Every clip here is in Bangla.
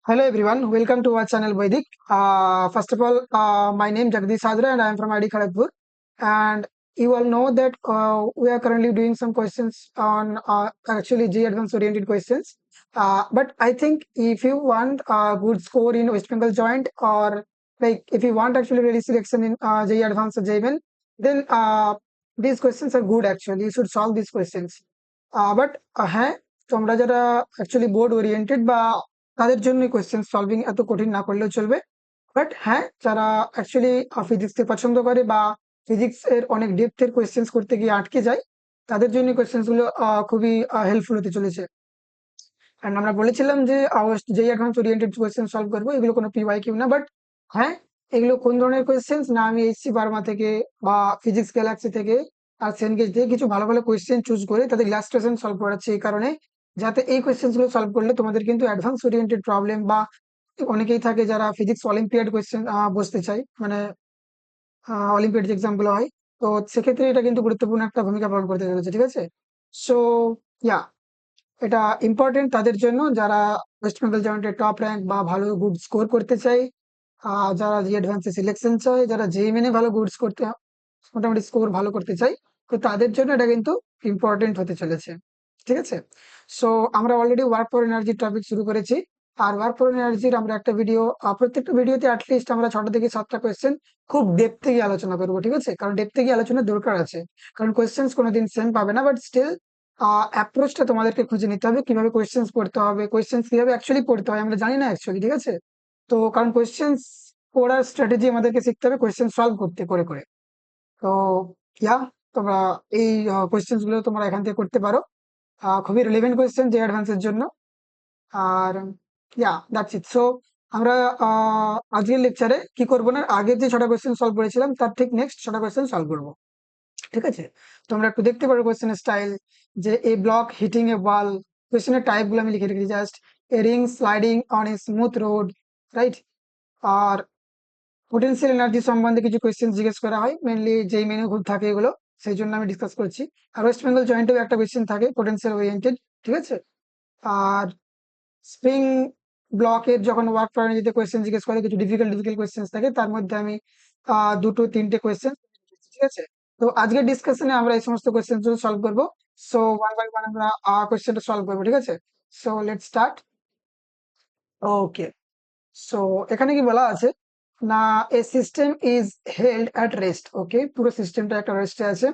Hello everyone, welcome to our channel Vaidik. First of all, my name Jagdish Sadra and I am from ID Kharagpur. And you all know that we are currently doing some questions on actually G advanced oriented questions. But I think if you want a good score in West Bengal joint, or like if you want actually really selection in JEE advanced or JML, then these questions are good actually. You should solve these questions. But হ্যাঁ, তোমরা যারা actually board oriented বা তাদের জন্য কোয়েশ্চেন সলভিং এত কঠিন না করলেও চলবে। বাট হ্যাঁ, যারা অ্যাকচুয়ালি ফিজিক্সকে পছন্দ করে বা ফিজিক্স এর অনেক ডেপথের কোয়েশ্চেন্স করতে গিয়ে আটকে যায়, তাদের জন্য কোয়েশ্চেন্স গুলো খুবই হেল্পফুল হতে চলেছে। অ্যান্ড আমরা বলেছিলাম যে যেই অ্যাডভান্স ওরিয়েন্টেড কোয়েশ্চেন সলভ করবো, এগুলো কোনো পিওয়াই কিউ না। বাট হ্যাঁ, এগুলো কোন ধরনের কোয়েশ্চেন্স না, আমি এইচসি বার্মা থেকে বা ফিজিক্স গ্যালাক্সি থেকে আর সেনগেজ থেকে কিছু ভালো ভালো কোয়েশ্চেন চুজ করে তাদের লাস্ট কোয়েশ্চেন সলভ করাচ্ছি এই কারণে, যাতে এই কোয়েশ্চেন্স গুলো সলভ করলে তোমাদের কিন্তু অ্যাডভান্স ওরিয়েন্টেড প্রবলেম বা অনেকেই থাকে যারা ফিজিক্স অলিম্পিয়াড কোয়েশ্চেন বসতে চায়, মানে অলিম্পিয়াড যে এক্সাম গুলো হয়, তো সেক্ষেত্রে এটা কিন্তু গুরুত্বপূর্ণ একটা ভূমিকা পালন করতে চলেছে। ঠিক আছে, সো ইয়া, এটা ইম্পর্টেন্ট তাদের জন্য যারা ওয়েস্ট বেঙ্গল জয়েন্টের টপ র্যাঙ্ক বা ভালো গুড স্কোর করতে চায়, যারা জি অ্যাডভান্সে সিলেকশন চায়, যারা যেই মেনে ভালো গুডস করতে মোটামুটি স্কোর ভালো করতে চাই, তো তাদের জন্য এটা কিন্তু ইম্পর্টেন্ট হতে চলেছে। ঠিক আছে, সো আমরা অলরেডি ওয়ার্ক ফর এনার্জির টপিক শুরু করেছি। আর ওয়ার্ক ফর এনার্জির আমরা একটা ভিডিও, প্রত্যেকটা ভিডিওতে অ্যাটলিস্ট আমরা 6টা থেকে 7টা কোয়েশ্চেন খুব ডেপথে গিয়ে আলোচনা করবো। ঠিক আছে, কারণ ডেপথে গিয়ে আলোচনা দরকার আছে, কারণ কোয়েশ্চেন্স কোনোদিন সেম পাবে না, বাট স্টিল অ্যাপ্রোচটা তোমাদেরকে খুঁজে নিতে হবে, কিভাবে কোয়েশ্চেন্স পড়তে হবে, কোয়েশ্চেন্স কিভাবে অ্যাকচুয়ালি পড়তে হয় আমরা জানি না অ্যাকচুয়ালি। ঠিক আছে, তো কারণ কোয়েশ্চেন্স পড়ার স্ট্র্যাটেজি আমাদেরকে শিখতে হবে কোয়েশ্চেন সলভ করতে করে করে। তো ইয়া, তোমরা এই কোয়েশ্চেন্স গুলো তোমরা এখান থেকে করতে পারো, খুবই রিলেভেন্ট কোয়েশ্চেন যে অ্যাডভান্সের জন্য। আর ইয়া, দ্যাটস ইট। সো আমরা আজকের লেকচারে কি করবো না, আগের যে 6টা কোয়েশ্চেন সলভ করেছিলাম তার ঠিক নেক্সট 6টা কোয়েশ্চেন সলভ করবো। ঠিক আছে, তোমরা একটু দেখতে পারো কোয়েশ্চেনের স্টাইল, যে a block hitting a wall, কোয়েশ্চেনের টাইপ গুলো আমি লিখে রেখেছি just. A ring sliding on a smooth road, right. আর পোটেনশিয়াল এনার্জি সম্বন্ধে কিছু কোয়েশ্চেন জিজ্ঞেস করা হয়, মেনলি যেই মেনু খুব থাকে এগুলো, সেই জন্য আমি ডিসকাস করছি। আর ওয়েস্ট বেঙ্গল জয়েন্টেও একটা কোয়েশ্চেন থাকে পোটেনশিয়াল ওরিয়েন্টেড। ঠিক আছে, আর স্প্রিং ব্লকের যখন ওয়ার্ক ফর এনার্জিতে কোয়েশ্চেন জিজ্ঞেস করে, কিছু ডিফিকাল্ট ডিফিকাল্ট কোয়েশ্চেন থাকে, তার মধ্যে আমি দুটো তিনটে কোয়েশ্চেন। ঠিক আছে, তো আজকের ডিসকাশনে আমরা এই সমস্ত কোয়েশ্চেন সলভ করবো। সো ওয়ান বাই ওয়ান আমরা কোয়েশ্চেনটা সলভ করবো। ঠিক আছে, so let's start. Okay, so এখানে কি বলা আছে না, a system is held at rest. Okay, পুরো সিস্টেমটা একটা রেস্টে আছে।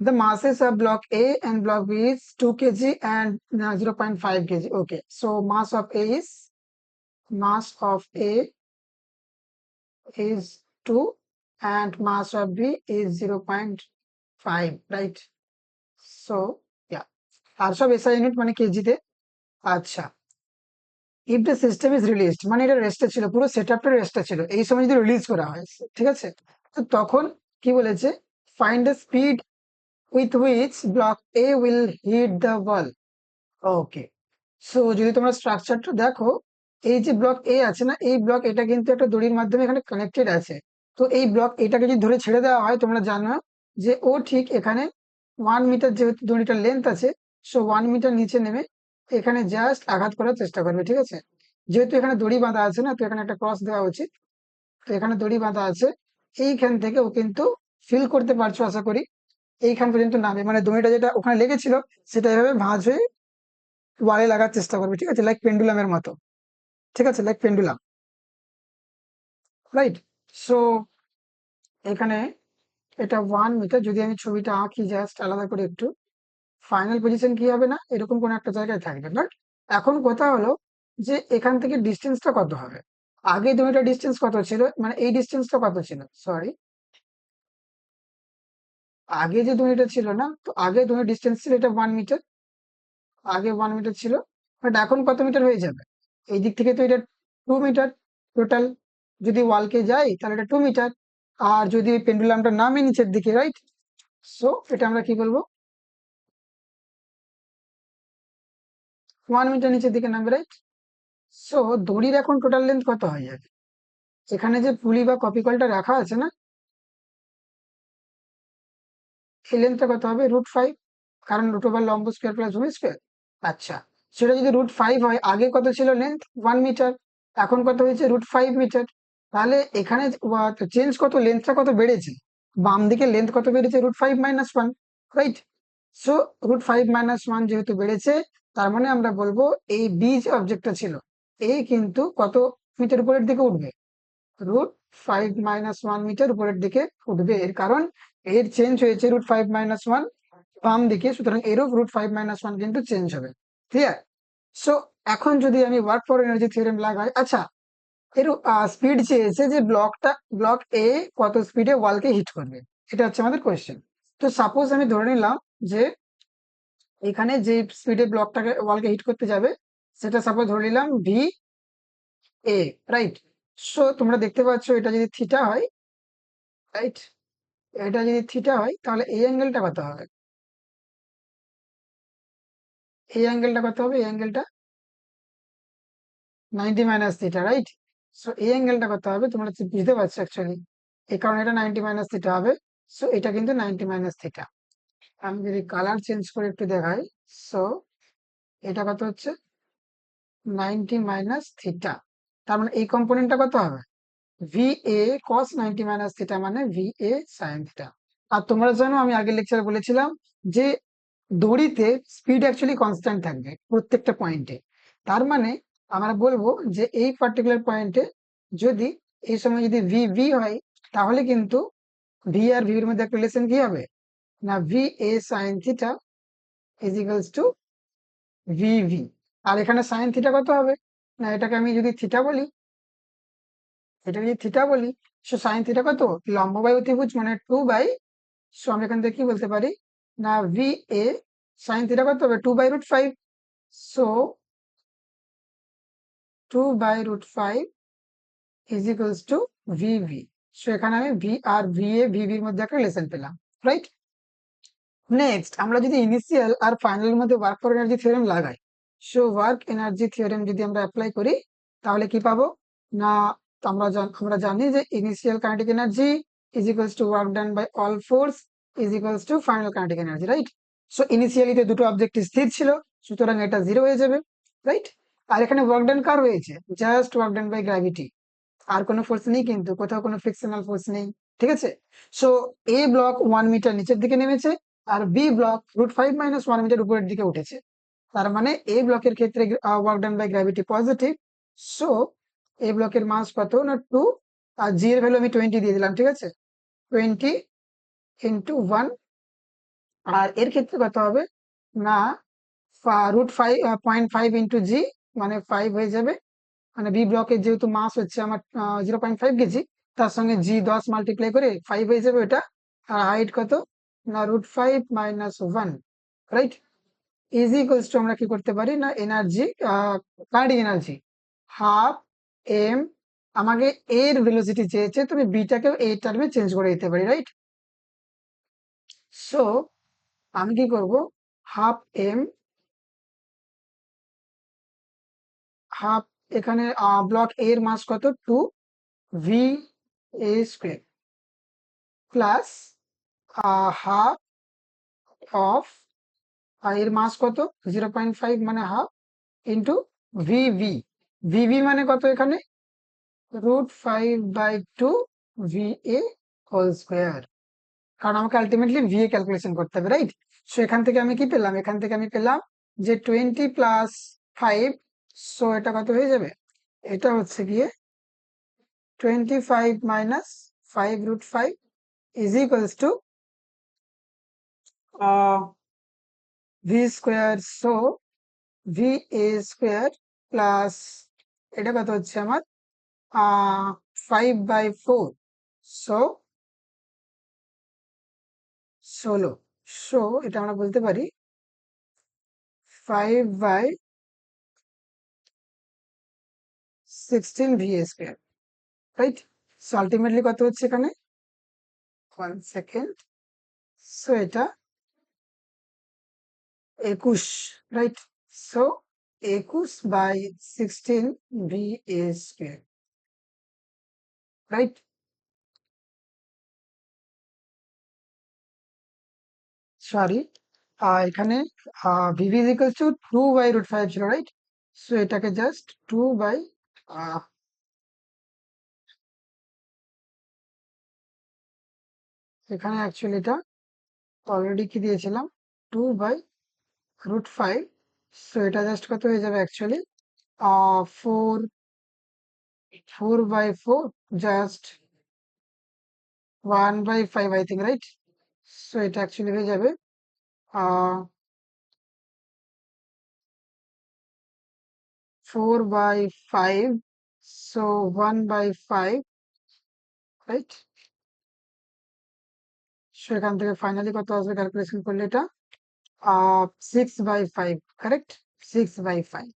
The masses of block A and block B is 2 kg and 0.5 kg. Okay, so mass of A is 2 and mass of B is 0.5, right? So yeah, আর সব এসআই ইউনিট মানে কেজিতে। আচ্ছা, if the system is released, মানে এটা রেস্টে ছিল, পুরো সেটআপটা রেস্টে ছিল, এই সময় যদি রিলিজ করা হয়, ঠিক আছে, তো তখন কি বলেছে, find the speed with which block A will hit the wall. Okay, so যদি তোমরা স্ট্রাকচারটা দেখো, এই যে ব্লক এ আছে না, এই ব্লক এটা কিন্তু একটা দড়ির মাধ্যমে এখানে কানেক্টেড আছে। তো এই ব্লক এটাকে যদি ধরে ছেড়ে দেওয়া হয়, তোমরা জানো যে ও ঠিক এখানে 1 মিটার যেহেতু দড়িটার লেন্থ আছে, সো 1 মিটার নিচে নেমে এখানে জাস্ট আঘাত করার চেষ্টা করবে। ঠিক আছে, যেহেতু এখানে দড়ি বাঁধা আছে না, তো এখানে একটা ক্রস দেওয়া উচিত। তো এখানে দড়ি বাঁধা আছে, এইখান থেকে ও কিন্তু ফিল করতে পারছো আশা করি, এইখান পর্যন্ত নামে, মানে দড়িটা যেটা ওখানে লেগেছিল সেটা এভাবে ভাঁজ হয়ে ওয়ালে লাগার চেষ্টা করবে। ঠিক আছে, লাইক পেন্ডুলামের মতো। ঠিক আছে, লাইক পেন্ডুলাম, রাইট। সো এখানে এটা 1 মিটার, যদি আমি ছবিটা আঁকি জাস্ট আলাদা করে একটু, ফাইনাল পজিশন কি হবে না, এরকম কোন একটা জায়গায় থাকবে। বাট এখন কথা হলো যে এখান থেকে ডিস্টেন্সটা কত হবে। আগে দড়িটা ডিস্টেন্স কত ছিল, মানে এই ডিস্টেন্সটা কত ছিল, সরি, আগে যে দড়িটা ছিল না, তো আগে দড়ির ডিস্টেন্স ছিল এটা 1 মিটার, আগে 1 মিটার ছিল। বাট এখন কত মিটার হয়ে যাবে, এই দিক থেকে তো এটা 2 মিটার টোটাল। যদি ওয়ালকে যাই তাহলে এটা 2 মিটার, আর যদি ওই পেন্ডুলামটা নামে নিচের দিকে, রাইট, সো এটা আমরা কি বলবো, 1 মিটার নিচের দিকে নামবে, রাইট। সো দড়ির এখন টোটাল লেন্থ কত হয়ে যাবে, এখানে যে পুলি বা কপি কলটা রাখা আছে না, এই লেন্থটা কত হবে, √5, কারণ √লম্ব স্কোয়ার প্লাস ভূমি স্কোয়ার। আচ্ছা, সেটা যদি √5 হয়, আগে কত ছিল লেন্থ 1 মিটার, এখন কত হয়েছে √5 মিটার। তাহলে এখানে চেঞ্জ কত, লেন্থটা কত বেড়েছে, বাম দিকে লেন্থ কত বেড়েছে √5 - 1, রাইট? সো √5 - 1 যেহেতু বেড়েছে, তার মানে আমরা বলবো এই বি যে অবজেক্টটা ছিল, এই কিন্তু কত মিটার উপরের দিকে উঠবে, √5 - 1 মিটার উপরের দিকে উঠবে। এর কারণ এর চেঞ্জ হয়েছে √5 - 1 বাম দিকে, সুতরাং এরও √5 - 1 কিন্তু চেঞ্জ হবে। ক্লিয়ার? সো এখন যদি আমি ওয়ার্ক ফর এনার্জি থিওরেম লাগাই, আচ্ছা, এর স্পিড চেয়েছে যে ব্লক এ কত স্পিডে ওয়ালকে হিট করবে, এটা হচ্ছে আমাদের কোয়েশ্চেন। তো সাপোজ আমি ধরে নিলাম যে এখানে যে স্পিডে ব্লকটাকে ওয়ালকে হিট করতে যাবে, সেটা সাপোজ ধরে নিলাম VA, রাইট? সো তোমরা দেখতে পাচ্ছ এটা যদি থিটা হয়, রাইট, এটা যদি থিটা হয়, তাহলে এই অ্যাঙ্গেলটা কত হবে, এই অ্যাঙ্গেলটা কত হবে, এই অ্যাঙ্গেলটা 90 - θ, রাইট? সো এই অ্যাঙ্গেলটা কত হবে তোমরা বুঝতে পারছো অ্যাকচুয়ালি, এই কারণে এটা 90 - θ হবে। সো এটা কিন্তু 90 - θ। আমি যদি কালার চেঞ্জ করে একটু দেখাই, সো এটা কত হচ্ছে 90 - θ। তার মানে এই কম্পোনেন্টটা কত হবে VA cos 90 - θ, মানে VA sin θ। আর তোমরা জানো আমি আগের লেকচারে বলেছিলাম যে দড়িতে স্পিড অ্যাকচুয়ালি কনস্ট্যান্ট থাকবে প্রত্যেকটা পয়েন্টে। তার মানে আমরা বলবো যে এই পার্টিকুলার পয়েন্টে যদি এই সময় যদি VV হয়, তাহলে কিন্তু ভি আর ভির মধ্যে একটা রিলেশন কি হবে না, VA sin θ is equals to VV। আর এখানে sin θ কত হবে না, এটাকে আমি যদি থিটা বলি, এটা যদি থিটা বলি, সো sin θ কত, লম্ব বাই অতিভুজ মানে 2 বাই, সো আমি এখান থেকে কি বলতে পারি না, VA sin θ কত হবে 2/√5। So 2/√5 is equals to VV। So এখানে আমি ভি আর VA VV এর মধ্যে একটা রিলেশন পেলাম, রাইট? নেক্সট আমরা যদি ইনিশিয়াল আর ফাইনালের মধ্যে ওয়ার্ক ফর এনার্জি থিওরেম লাগাই, সো ওয়ার্ক এনার্জি থিওরেম যদি আমরা অ্যাপ্লাই করি, তাহলে কি পাবো না, আমরা জানি যে initial kinetic energy is equals to work done by all force is equals to final kinetic energy, right? So ইনিশিয়ালিতে দুটো অবজেক্ট স্থির ছিল, সুতরাং এটা 0 হয়ে যাবে, রাইট? আর এখানে ওয়ার্ক ডান কার হয়েছে, just work done by gravity, আর কোনো ফোর্স নেই, কিন্তু কোথাও কোনো ফ্রিকশনাল ফোর্স নেই, ঠিক আছে? সো এ ব্লক 1 মিটার নিচের দিকে নেমেছে, আর বি ব্লক √5 - 1 মিটার উপরের দিকে উঠেছে। তার মানে এ ব্লকের ক্ষেত্রে work done by gravity positive. So A ব্লকের মাস কত না 2, আর জি এর ভ্যালু আমি 20 দিয়ে দিলাম, ঠিক আছে, 20 ইন্টু 1। আর এর ক্ষেত্রে কত হবে না, √5 ইন্টু জি, মানে 5 হয়ে যাবে, মানে বি ব্লকের যেহেতু মাস হচ্ছে আমার 0.5 কেজি, তার সঙ্গে জি 10 মাল্টিপ্লাই করে 5 হয়ে যাবে ওটা। আর হাইট কত না √5 - 1, রাইট, ইজ ইকুয়ালস টু আমরা কি করতে পারি না, energy, kinetic energy half m, আমাকে এর ভেলোসিটি চেয়েছে, তুমি বিটাকেও এই টার্মে চেঞ্জ করে দিতে পারি, রাইট? সো আমি কি করব, হাফ এম, হাফ, এখানে ব্লক এর মাস কত 2 V A square plus half of, এর মাস কত 0.5 মানে হাফ ইন্টু ভিভি, ভিভি মানে কত এখানে √5/2 VA হোল স্কোয়ার, কারণ আমাকে আলটিমেটলি VA ক্যালকুলেশন করতে হবে, রাইট? সো এখান থেকে আমি কি পেলাম, এখান থেকে আমি পেলাম যে 20 প্লাস 5, সো এটা কত হয়ে যাবে, এটা হচ্ছে গিয়ে 25 minus 5√5 is equals two V square. So VA square plus এটা কত হচ্ছে আমার 5/4, সো 16। সো এটা আমরা বলতে পারি 5/16 VA square, right? So ultimately কত হচ্ছে এখানে 1 সেকেন্ড, সো এটা 21, right? So 21/16 VA square, right? Sorry, এখানে ভিভি ইজ ইকুয়ালস টু 2/√5 ছিল, রাইট? সো এটাকে জাস্ট 2 বাই, এখানে অ্যাকচুয়ালি এটা অলরেডি কি দিয়েছিলাম, 2/√5। সো এটা জাস্ট কত হয়ে যাবে actually, 4/4 just 1/5 I think, right? So এটা অ্যাকচুয়ালি হয়ে যাবে 4/5, সো 1/5, রাইট? সো এখান থেকে ফাইনালি কত আসবে ক্যালকুলেশন করলে, এটা 6/5, কারেক্ট? 6/5।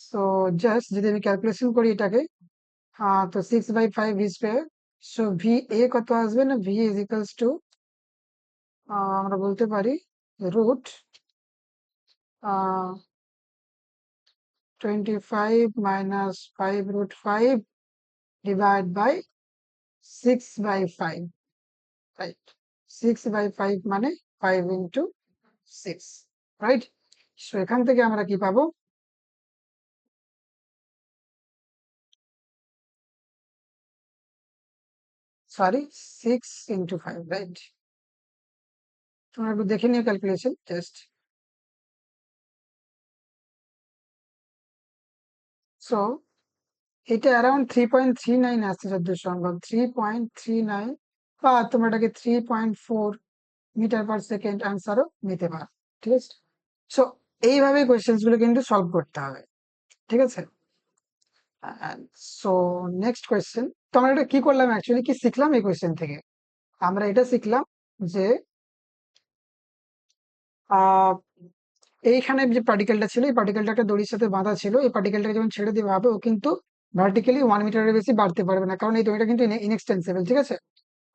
সো জাস্ট যদি আমি ক্যালকুলেশন করি এটাকে, তো 6/5 V square, so V A কত আসবে না, ভি ইজ ইকুয়ালস টু, আমরা বলতে পারি root 25 minus 5/5 divide by 6/5, right? 6/5 মানে 5 ইন্টু 6, রাইট? সো এখান থেকে আমরা কি পাবো, সরি, 6 ইন্টু 5, রাইট? তোমরা একটু দেখে নিও ক্যালকুলেশন জাস্ট। সো এটা অ্যারাউন্ড 3.39 আসছে যতদূর সম্ভব, 3.39, বা তোমরা এটাকে 3.4 মিটার পার সেকেন্ড আনসারও নিতে পারো, ঠিক আছে? সো এইভাবে কোয়েশ্চেন্স গুলো কিন্তু সলভ করতে হবে, ঠিক আছে? সো নেক্সট কোয়েশ্চেন, তো আমরা এটা কি করলাম অ্যাকচুয়ালি, কি শিখলাম এই কোয়েশ্চেন থেকে? আমরা এটা শিখলাম যে আহ এইখানে যে পার্টিকেলটা ছিল, এই পার্টিকেলটা একটা দড়ির সাথে বাঁধা ছিল, এই পার্টিকেলটাকে যখন ছেড়ে দেওয়া হবে ও কিন্তু ভার্টিক্যালি 1 মিটারের বেশি বাড়তে পারবে না, কারণ এই দড়িটা কিন্তু ইনএক্সটেন্সিবল, ঠিক আছে?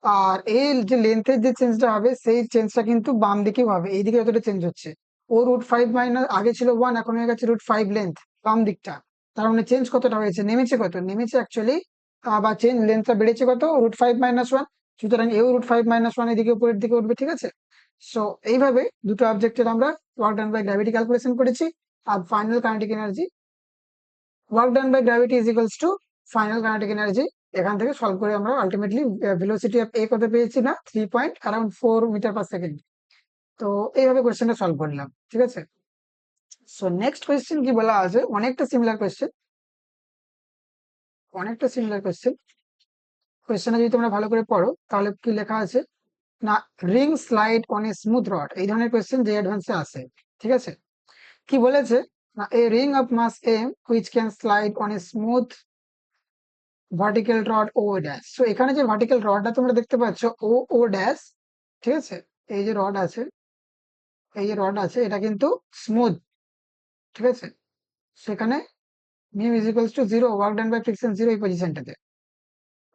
আর এই যে লেন্থের যে চেঞ্জটা হবে, সেই চেঞ্জটা কিন্তু বাম দিকেও হবে, এইদিকে যতটা চেঞ্জ হচ্ছে। ও √5 মাইনাস, আগে ছিল 1, এখন হয়ে গেছে √5 লেন্থ বাম দিকটা। তার মানে চেঞ্জ কতটা হয়েছে, নেমেছে কত, নেমেছে অ্যাকচুয়ালি, বা চেঞ্জ লেন্থটা বেড়েছে কত, √5 - 1। সুতরাং এও √5 - 1 এদিকে উপরের দিকে উঠবে, ঠিক আছে? সো এইভাবে দুটো অবজেক্টের আমরা work done by gravity calculation করেছি। আর final kinetic energy, work done by gravity is equals to final kinetic energy. এখান থেকে সলভ করে আমরা আলটিমেটলি ভেলোসিটি অফ এ কত পেয়েছি না, 3.4 মিটার পার সেকেন্ড। তো এইভাবে কোয়েশ্চেনটা সলভ করলাম, ঠিক আছে? সো নেক্সট কোয়েশ্চেন কি বলা আছে, অনেকটা সিমিলার কোয়েশ্চেন। কোয়েশ্চেনটা যদি তোমরা ভালো করে পড়ো তাহলে কি লেখা আছে না, ring slide on a smooth rod, এই ধরনের কোয়েশ্চেন যে অ্যাডভান্সে আসে, ঠিক আছে? কি বলেছে না, a ring of mass M which can slide on a smooth vertical rod O dash. So এখানে যে ভার্টিক্যাল রডটা তোমরা দেখতে পাচ্ছ, ও ড্যাশ, ঠিক আছে? এই যে রড আছে, এটা কিন্তু স্মুথ, ঠিক আছে? সেখানে mu is equals to 0, work done by friction 0 এই পজিশনটাতে,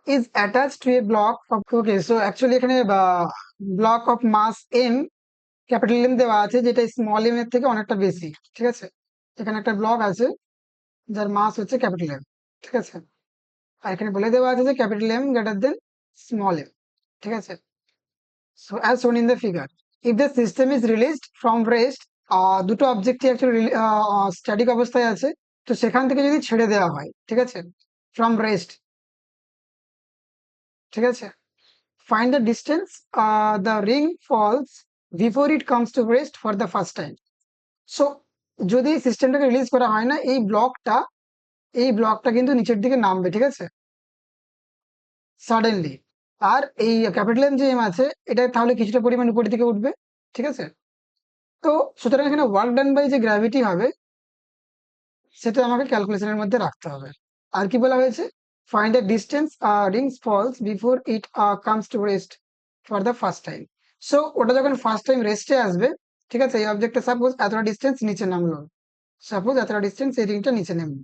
is attached to a block of, okay, so actually এখানে block of mass M, capital M দেওয়া আছে, যেটা স্মল এম এর থেকে অনেকটা বেশি, ঠিক আছে? এখানে একটা ব্লক আছে যার মাস হচ্ছে ক্যাপিটাল এম, ঠিক আছে? আর এখানে বলে দেওয়া আছে যে capital m greater than small m, ঠিক আছে? So as shown in the figure, if the system is released from rest, দুটো অবজেক্টই অ্যাকচুয়ালি স্ট্যাটিক অবস্থায় আছে, তো সেখান থেকে যদি ছেড়ে দেওয়া হয়, ঠিক আছে, ফ্রম রেস্ট, ঠিক আছে, find the distance the ring falls before it comes to rest for the first time. So যদি সিস্টেমটাকে রিলিজ করা হয় না, এই ব্লকটা কিন্তু নিচের দিকে নামবে, ঠিক আছে, সাডেনলি। আর এই ক্যাপিটাল এম যে এম আছে, এটা তাহলে কিছুটা পরিমাণ উপরের দিকে উঠবে, ঠিক আছে? তো সুতরাং এখানে ওয়ার্ক ডান বাই যে গ্র্যাভিটি হবে, সেটা আমাকে ক্যালকুলেশনের মধ্যে রাখতে হবে। আর কি বলা হয়েছে, find the distance rings falls before it comes to rest for the first time. So ওটা যখন ফার্স্ট টাইম রেস্টে আসবে, ঠিক আছে, এই অবজেক্টটা সাপোজ এতটা ডিস্টেন্স নিচে নামলো, এই রিংটা নিচে নামলো।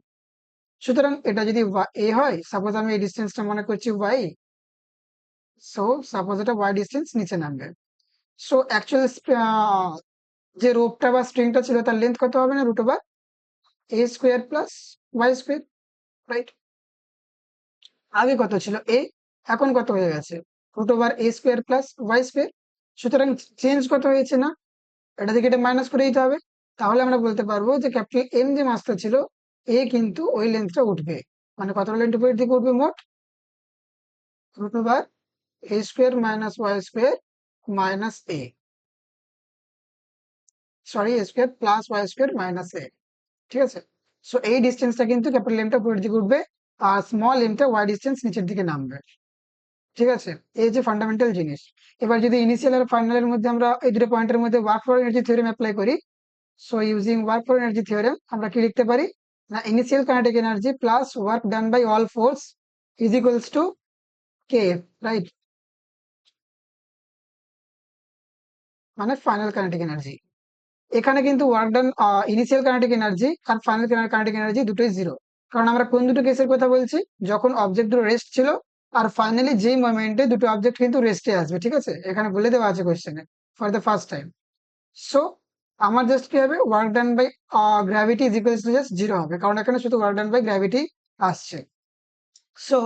সুতরাং এটা যদি এ হয়, সাপোজ আমি এই ডিস্টেন্সটা মনে করছি ওয়াই, সো সাপোজ এটা ওয়াই ডিস্টেন্স নিচে নামবে। সো অ্যাকচুয়াল যে রোপটা বা স্ট্রিংটা ছিল, তার লেন্থ কত হবে না, √a² প্লাস y², রাইট? আগে কত ছিল এ, এখন কত হয়ে গেছে, √a² প্লাস y²। সুতরাং চেঞ্জ কত হয়েছে না, এটা থেকে এটা মাইনাস করে দিতে হবে। তাহলে আমরা বলতে পারবো যে ক্যাপিটাল এম যে মাসটা ছিল, এ কিন্তু ওই লেন্থটা উঠবে। মানে কতটা লেন্থ উপরের দিকে উঠবে মোট, root over a square minus y square minus a, sorry a square plus y square minus a. ঠিক আছে, সো এই ডিস্টেন্সটা কিন্তু ক্যাপিটাল এমটা উপরের দিকে উঠবে, আর স্মল এমটা ওয়াই ডিস্টেন্স নিচের দিকে নামবে। ঠিক আছে, এই যে ফান্ডামেন্টাল জিনিস। এবার যদি ইনিশিয়াল আর ফাইনালের মধ্যে আমরা এই দুটো পয়েন্টের মধ্যে work for energy theorem apply করি, so using work for energy theorem আমরা কি লিখতে পারি না, initial kinetic energy plus work done by all force is equals to K, right, মানে ফাইনাল কাইনেটিক এনার্জি। এখানে কিন্তু work done, initial kinetic energy আর ফাইনাল কাইনেটিক এনার্জি দুটোই জিরো। কারণ আমরা কোন দুটো কেসের কথা বলছি, যখন অবজেক্ট দুটো রেস্ট ছিল, আর ফাইনালি যেই মোমেন্টে দুটো অবজেক্ট কিন্তু রেস্টে আসবে। ঠিক আছে, এখানে বলে দেওয়া আছে কোশ্চেনে for the first time. So আমার জাস্ট কি হবে, work done by gravity is equals to just zero হবে, কারণ এখানে শুধু ওয়ার্ক ডান বাই গ্র্যাভিটি আসছে। সো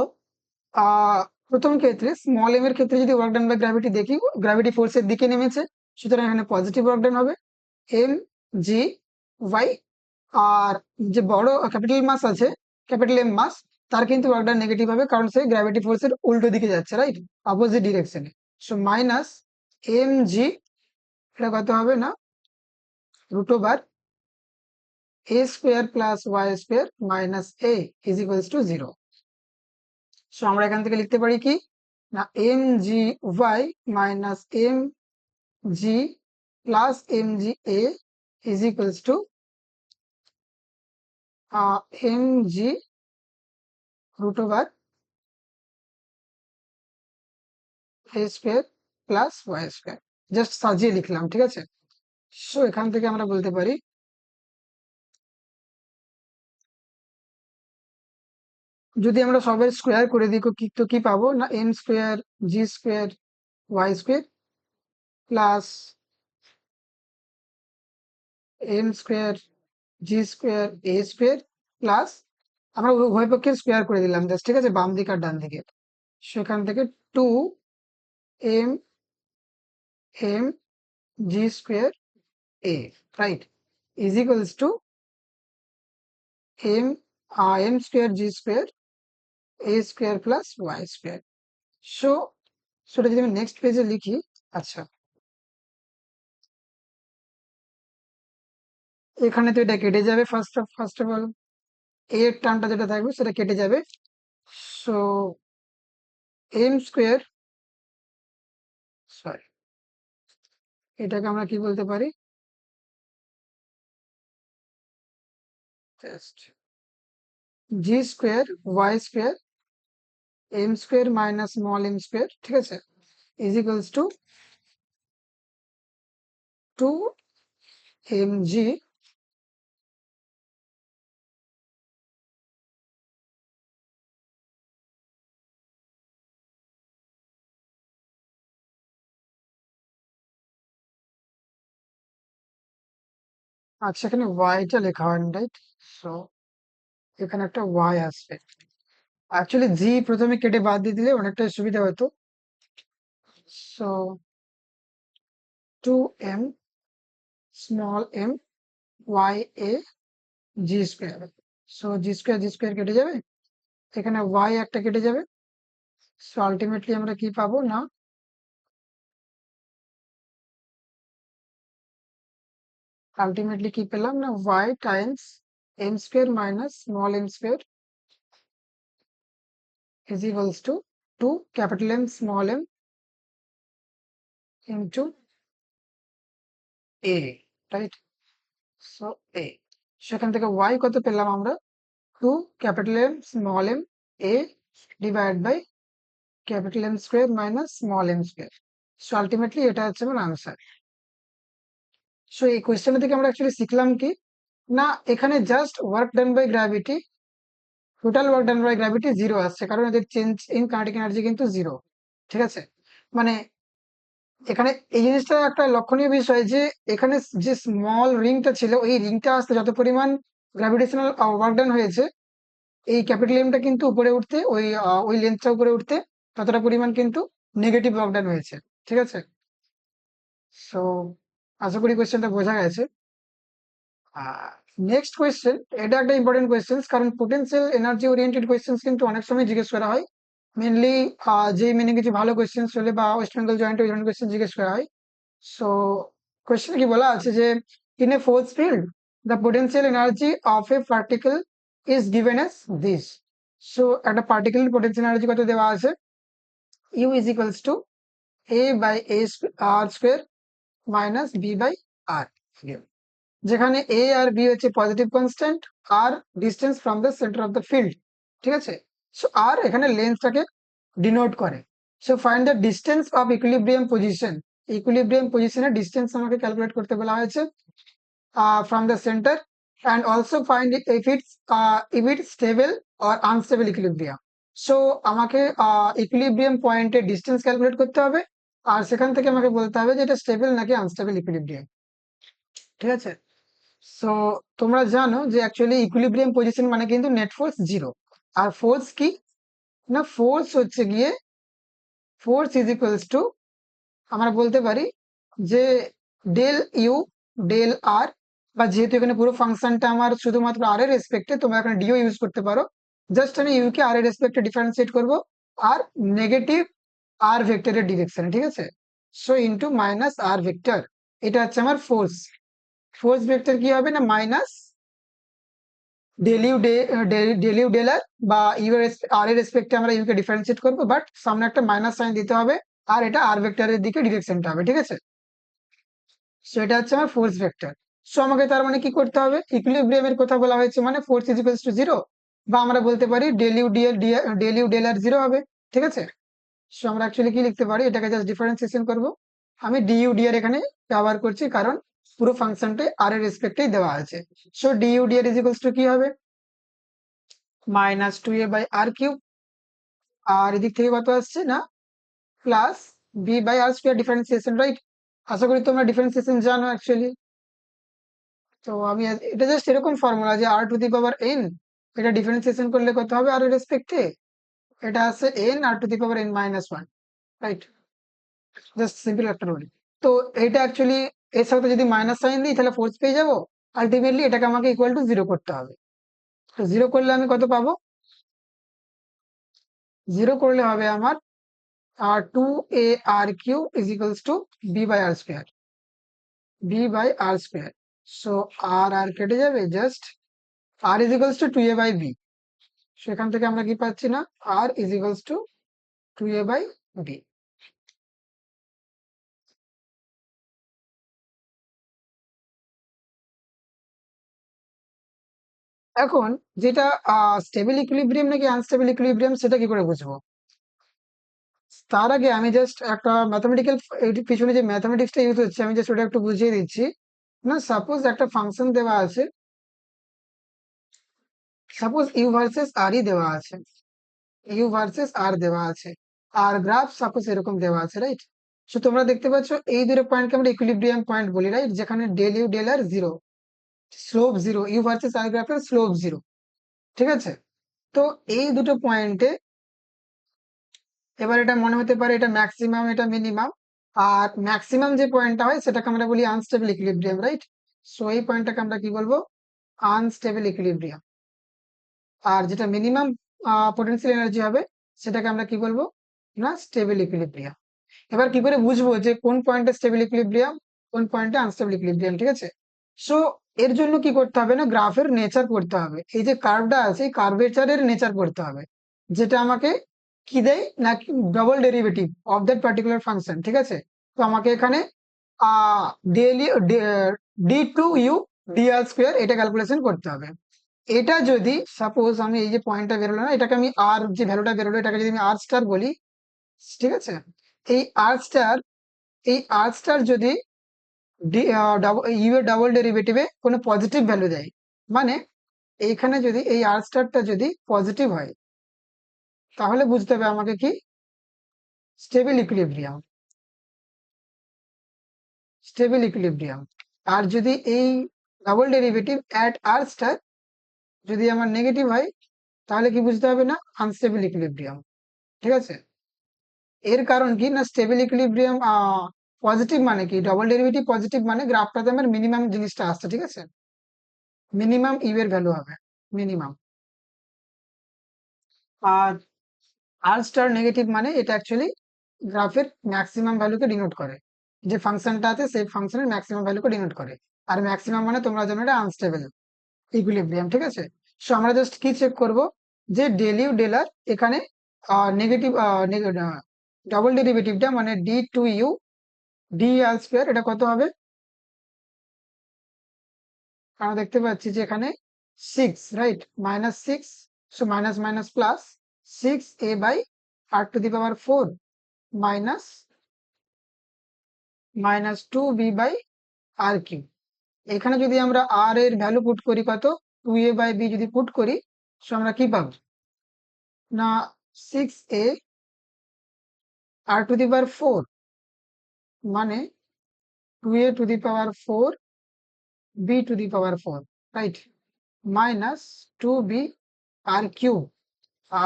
প্রথম ক্ষেত্রে স্মল এম এর ক্ষেত্রে যদি ওয়ার্ক ডান বাই গ্র্যাভিটি দেখি, গ্র্যাভিটি ফোর্সের দিকে নেমেছে, সুতরাং এখানে পজিটিভ ওয়ার্ক ডান হবে এম জি ওয়াই। আর যে বড় ক্যাপিটাল মাস আছে, ক্যাপিটাল এম মাস, তার কিন্তু ওয়ার্ক ডান নেগেটিভ হবে, কারণ সে গ্র্যাভিটি ফোর্সের উল্টো দিকে যাচ্ছে, রাইট, অপোজিট ডিরেকশনে। সো মাইনাস এম জি, এটা কত হবে না, root over a square plus y square minus a is equals to zero. So আমরা এখান থেকে লিখতে পারি কি না, m g y minus m g plus m g a is equals to m g root over a square plus y square, just সাজিয়ে লিখলাম। ঠিক আছে, সো এখান থেকে আমরা বলতে পারি, যদি আমরা সবের স্কোয়ার করে দিই তো কি পাবো না, m square g square y square plus m square g square a square plus, আমরা উভয় পক্ষের স্কোয়ার করে দিলাম জাস্ট। ঠিক আছে, বাম দিকে আর ডান দিকে, সেখান থেকে two m m g square a, right, is equals to m m square g square a square plus y square. So সেটা যদি আমি নেক্সট পেজে লিখি, আচ্ছা এখানে তো এটা কেটে যাবে, ফার্স্ট অফ অল এর টার্মটা যেটা থাকবে সেটা কেটে যাবে। সো এম স্কোয়ার, সরি, এটাকে আমরা কি বলতে পারি, just g square y square m square minus small m square, ঠিক আছে, is equals to two m g, আচ্ছা এখানে ওয়াইটা লেখা হয়নি, রাইট, সো এখানে একটা ওয়াই আসবে। অ্যাকচুয়ালি জি প্রথমে কেটে বাদ দিয়ে দিলে অনেকটা সুবিধা হতো। So two m small m y a g square, so g square কেটে যাবে, এখানে ওয়াই একটা কেটে যাবে। সো আলটিমেটলি আমরা কি পাবো না, আলটিমেটলি কি পেলাম না, y times m square minus small m square is equals to 2 capital M small m into a, right, so a, সেখান থেকে y কত পেলাম আমরা, 2 capital M small m a divided by capital M square minus small m square. So ultimately এটা হচ্ছে আমার আনসার। সো এই কোয়েশ্চেন থেকে আমরা অ্যাকচুয়ালি শিখলাম কি না, এখানে just work done by gravity, total work done by gravity zero আসছে, কারণ এদের চেঞ্জ ইন কাইনেটিক এনার্জি কিন্তু জিরো। ঠিক আছে, মানে এখানে এই জিনিসটা একটা লক্ষণীয় বিষয় যে এখানে যে স্মল রিংটা ছিল, এই রিংটা আসতে যত পরিমাণ গ্র্যাভিটেশনাল ওয়ার্ক ডান হয়েছে, এই ক্যাপিটাল এমটা কিন্তু উপরে উঠতে, ওই লেন্থটা উপরে উঠতে ততটা পরিমাণ কিন্তু নেগেটিভ ওয়ার্ক ডান হয়েছে। ঠিক আছে, সো আশা করি কোয়েশ্চেনটা বোঝা গেছে। নেক্সট কোয়েশ্চেন, এটা একটা ইম্পর্টেন্ট কোয়েশ্চেন, কারণ পোটেনশিয়াল এনার্জি ওরিয়েন্টেড কোয়েশ্চেন কিন্তু অনেক সময় জিজ্ঞেস করা হয়। মেনলি যেই মেনে কিছু ভালো কোয়েশ্চেন হলে বা ওয়েস্ট বেঙ্গল জয়েন্টে ওই ধরনের কোয়েশ্চেন জিজ্ঞেস করা হয়। সো কোয়েশ্চেন কি বলা আছে যে in a force field the potential energy of a particle is given as this. So একটা পার্টিকেলের পোটেনশিয়াল এনার্জি কত দেওয়া আছে, U is equals to a by a r square minus b by r, যেখানে এ আর বি হচ্ছে positive constant, r distance from the centre of the field. ঠিক আছে, সো আর এখানে লেন্থটাকে ডিনোট করে। So find the distance of equilibrium position. Equilibrium পজিশনের ডিস্টেন্স আমাকে ক্যালকুলেট করতে বলা হয়েছে from the center, and also find if it's stable or unstable equilibrium. So আমাকে ইকুইলিব্রিয়াম পয়েন্টের ডিস্টেন্স ক্যালকুলেট করতে হবে, আর সেখান থেকে আমাকে বলতে হবে যে এটা স্টেবল নাকি আনস্টেবল ইকুইলিব্রিয়াম। ঠিক আছে, সো তোমরা জানো যে অ্যাকচুয়ালি ইকুইলিব্রিয়াম পজিশন মানে কিন্তু নেট ফোর্স জিরো। আর ফোর্স কি না, ফোর্স হচ্ছে গিয়ে ফোর্স ইজ ইকুয়ালস টু, আমরা বলতে পারি যে ডেল ইউ ডেল আর, বা যেহেতু এখানে পুরো ফাংশনটা আমার শুধুমাত্র আর এর রেসপেক্টে, তোমরা এখানে ডিও ইউজ করতে পারো। জাস্ট আমি ইউ কে আর এর রেসপেক্টে ডিফারেন্সিয়েট করব, আর নেগেটিভ আর ভেক্টরের ডিরেকশনে। ঠিক আছে, so into minus r vector, এটা হচ্ছে আমার ফোর্স। ফোর্স ভেক্টর কি হবে না, minus del you del you del r, বা ইউ এর আর এর রেসপেক্টে আমরা ইউ কে ডিফারেন্সিয়েট করবো, বাট সামনে একটা মাইনাস সাইন দিতে হবে, আর এটা আর ভেক্টরের দিকে ডিরেকশনটা হবে। ঠিক আছে, সো এটা হচ্ছে আমার ফোর্স ভেক্টর। সো আমাকে তার মানে কি করতে হবে, ইকুইলিব্রিয়ামের কথা বলা হয়েছে মানে force is equals to zero, বা আমরা বলতে পারি del you del r zero হবে। ঠিক আছে, সো আমরা অ্যাকচুয়ালি কি লিখতে পারি, এটাকে জাস্ট ডিফারেন্সিয়েশন করব। আমি ডিইউ ডি আর এখানে ব্যবহার করছি, কারণ পুরো ফাংশনটাই আর এর রেসপেক্টেই দেওয়া আছে। So d U d r is equals to কি হবে, minus two a by r cube, আর এদিক থেকে কত আসছে না, plus b by r square, differentiation, right? আশা করি তোমরা ডিফারেন্সিয়েশন জানো অ্যাকচুয়ালি। তো আমি এটা জাস্ট এরকম ফর্মুলা যে r to the power n, এটা ডিফারেন্সিয়েশন করলে কত হবে আর এর রেসপেক্টে, এটা আছে n r to the power n minus one, right? Just simple একটা রুল। তো এটা অ্যাকচুয়ালি এর সাথে যদি মাইনাস সাইন দিই তাহলে ফোর্স পেয়ে যাবো। আলটিমেটলি এটাকে আমাকে ইকুয়াল টু জিরো করতে হবে। তো জিরো করলে আমি কত পাবো, জিরো করলে হবে আমার two a r cube is equals to b by r square, b by r square. So r r কেটে যাবে, just r is equals to two a by b. সেখান থেকে আমরা কি পাচ্ছি না, r is equals to two a by b. এখন যেটা স্টেবল ইকুইলিব্রিয়াম নাকি আনস্টেবল ইকুইলিব্রিয়াম সেটা কি করে বুঝবো, তার আগে আমি জাস্ট একটা ম্যাথমেটিক্যাল পিছনে যে ম্যাথমেটিক্সটা ইউজ হচ্ছে আমি জাস্ট ওটা একটু বুঝিয়ে দিচ্ছি। না, সাপোজ একটা ফাংশন দেওয়া আছে, সাপোজ ইউ ভার্সেস আর ই দেওয়া আছে, ইউ ভার্সেস আর দেওয়া আছে, আর গ্রাফ সাপোজ এরকম দেওয়া আছে, রাইট? সো তোমরা দেখতে পাচ্ছ এই দুটো পয়েন্টকে আমরা ইকুইলিব্রিয়াম পয়েন্ট বলি, রাইট? যেখানে del you del r zero, slope zero, U versus r গ্রাফের স্লোপ জিরো। ঠিক আছে, তো এই দুটো পয়েন্টে এবার এটা মনে হতে পারে এটা ম্যাক্সিমাম এটা মিনিমাম, আর ম্যাক্সিমাম যে পয়েন্টটা হয় সেটাকে আমরা বলি আনস্টেবল ইকুইলিব্রিয়াম, রাইট? সো এই পয়েন্টটাকে আমরা কি বলবো, আনস্টেবল ইকুইলিব্রিয়াম। আর যেটা মিনিমাম পোটেনশিয়াল এনার্জি হবে সেটাকে আমরা কি বলবো, না স্টেবল ইকুইলিব্রিয়াম। এবার কি করে বুঝবো যে কোন পয়েন্টে স্টেবল ইকুইলিব্রিয়াম, কোন পয়েন্টে আনস্টেবল ইকুইলিব্রিয়াম? ঠিক আছে, সো এর জন্য কি করতে হবে না, গ্রাফের নেচার পড়তে হবে। এই যে কার্ভটা আছে এই কার্ভেচারের নেচার পড়তে হবে, যেটা আমাকে কি দেয় না, double derivative of that particular function. ঠিক আছে, তো আমাকে এখানে ডেলি d two u d r square এটা ক্যালকুলেশন করতে হবে। এটা যদি সাপোজ আমি এই যে পয়েন্টটা বেরোলো না, এটাকে আমি আর যে ভ্যালুটা বেরোলো এটাকে যদি আমি আর স্টার বলি, ঠিক আছে, এই আর স্টার, এই আর স্টার যদি ইউ এর ডাবল ডেরিভেটিভে কোনো পজিটিভ ভ্যালু দেয়, মানে এইখানে যদি এই আর স্টারটা যদি পজিটিভ হয়, তাহলে বুঝতে হবে আমাকে কি, স্টেবল ইকুইলিব্রিয়াম, স্টেবল ইকুইলিব্রিয়াম। আর যদি এই double derivative at r star যদি আমার নেগেটিভ হয়, তাহলে কি বুঝতে হবে না, আনস্টেবল ইকুইলিব্রিয়াম। ঠিক আছে, এর কারণ কি না, স্টেবল ইকুইলিব্রিয়াম পজিটিভ মানে কি, ডবল ডেরিভেটিভ পজিটিভ মানে গ্রাফটাতে আমার মিনিমাম জিনিসটা আসছে, ঠিক আছে, মিনিমাম ইউ এর ভ্যালু হবে, মিনিমাম। আর আর স্টার নেগেটিভ মানে এটা অ্যাকচুয়ালি গ্রাফের ম্যাক্সিমাম ভ্যালুকে ডিনোট করে, যে ফাংশনটা আছে সেই ফাংশনের ম্যাক্সিমাম ভ্যালুকে ডিনোট করে। আর ম্যাক্সিমাম মানে তোমরা জানো এটা আনস্টেবল ইকুইলিব্রিয়াম, ঠিক আছে। সো আমরা জাস্ট কি চেক করব, যে ডেল ইউ ডেল আর এখানে নেগেটিভ ডবল ডেরিভেটিভটা মানে d two u d r square এটা কত হবে, আমরা দেখতে পাচ্ছি যে এখানে 6, right, -6, so minus minus plus 6a by r to the power 4 minus -2b by r cube. এখানে যদি আমরা r এর ভ্যালু পুট করি কত, 2a বাই b যদি পুট করি, সো আমরা কি পাবো না 6a r to the power 4 মানে 2a two the power 4 b to the power 4, right, minus 2b r cube,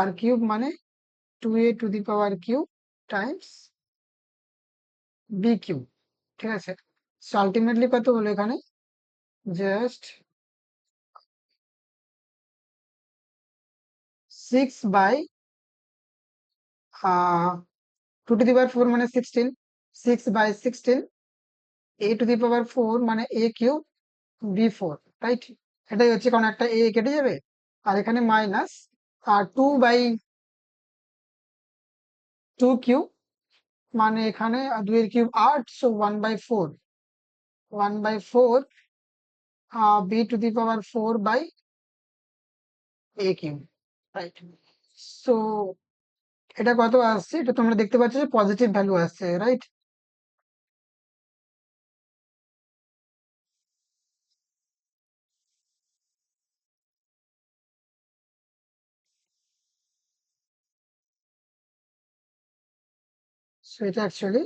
r cube মানে 2a two the power cube Times b cube, ঠিক আছে। সো আলটিমেটলি কত হলো এখানে, just 6 by 2 two the power 4 মানে 16, 6 by 16 a two the power 4 মানে a কিউব b4, রাইট, এটাই হচ্ছে, কারণ একটা a কেটে যাবে। আর এখানে মাইনাস 2 বাই 2 কিউব মানে এখানে 2 এর cube 8, so 1 by 4, 1 by 4 b to the power 4 by a cube, right. So এটা কত আসছে, এটা তোমরা দেখতে পাচ্ছ যে পজিটিভ ভ্যালু আসছে, রাইট। সো এটা অ্যাকচুয়ালি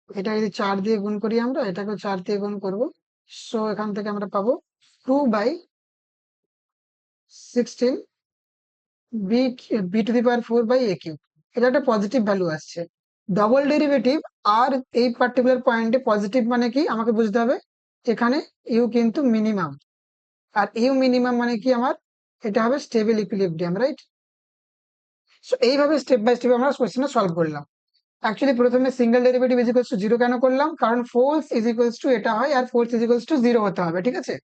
এটা যদি 4 দিয়ে গুণ করি, আমরা এটাকে 4 দিয়ে গুণ করব, সো এখান থেকে আমরা পাবো 2 by 16 b b to the power 4 by a cube. এটা একটা পজিটিভ ভ্যালু আসছে। ডবল ডেরিভেটিভ আর এই পার্টিকুলার পয়েন্টে পজিটিভ মানে কি আমাকে বুঝতে হবে, এখানে ইউ কিন্তু মিনিমাম, আর ইউ মিনিমাম মানে কি আমার, এটা হবে স্টেবল ইকুইলিব্রিয়াম, রাইট। সো এইভাবে স্টেপ বাই স্টেপ আমরা কোশ্চেনটা সলভ করলাম। অ্যাকচুয়ালি প্রথমে single derivative is equals to 0 কেন করলাম, কারণ ফোর্স ইজ ইকুয়ালস টু এটা হয়, আর ফোর্স ইজ ইকুয়ালস টু 0 হতে হবে, ঠিক আছে।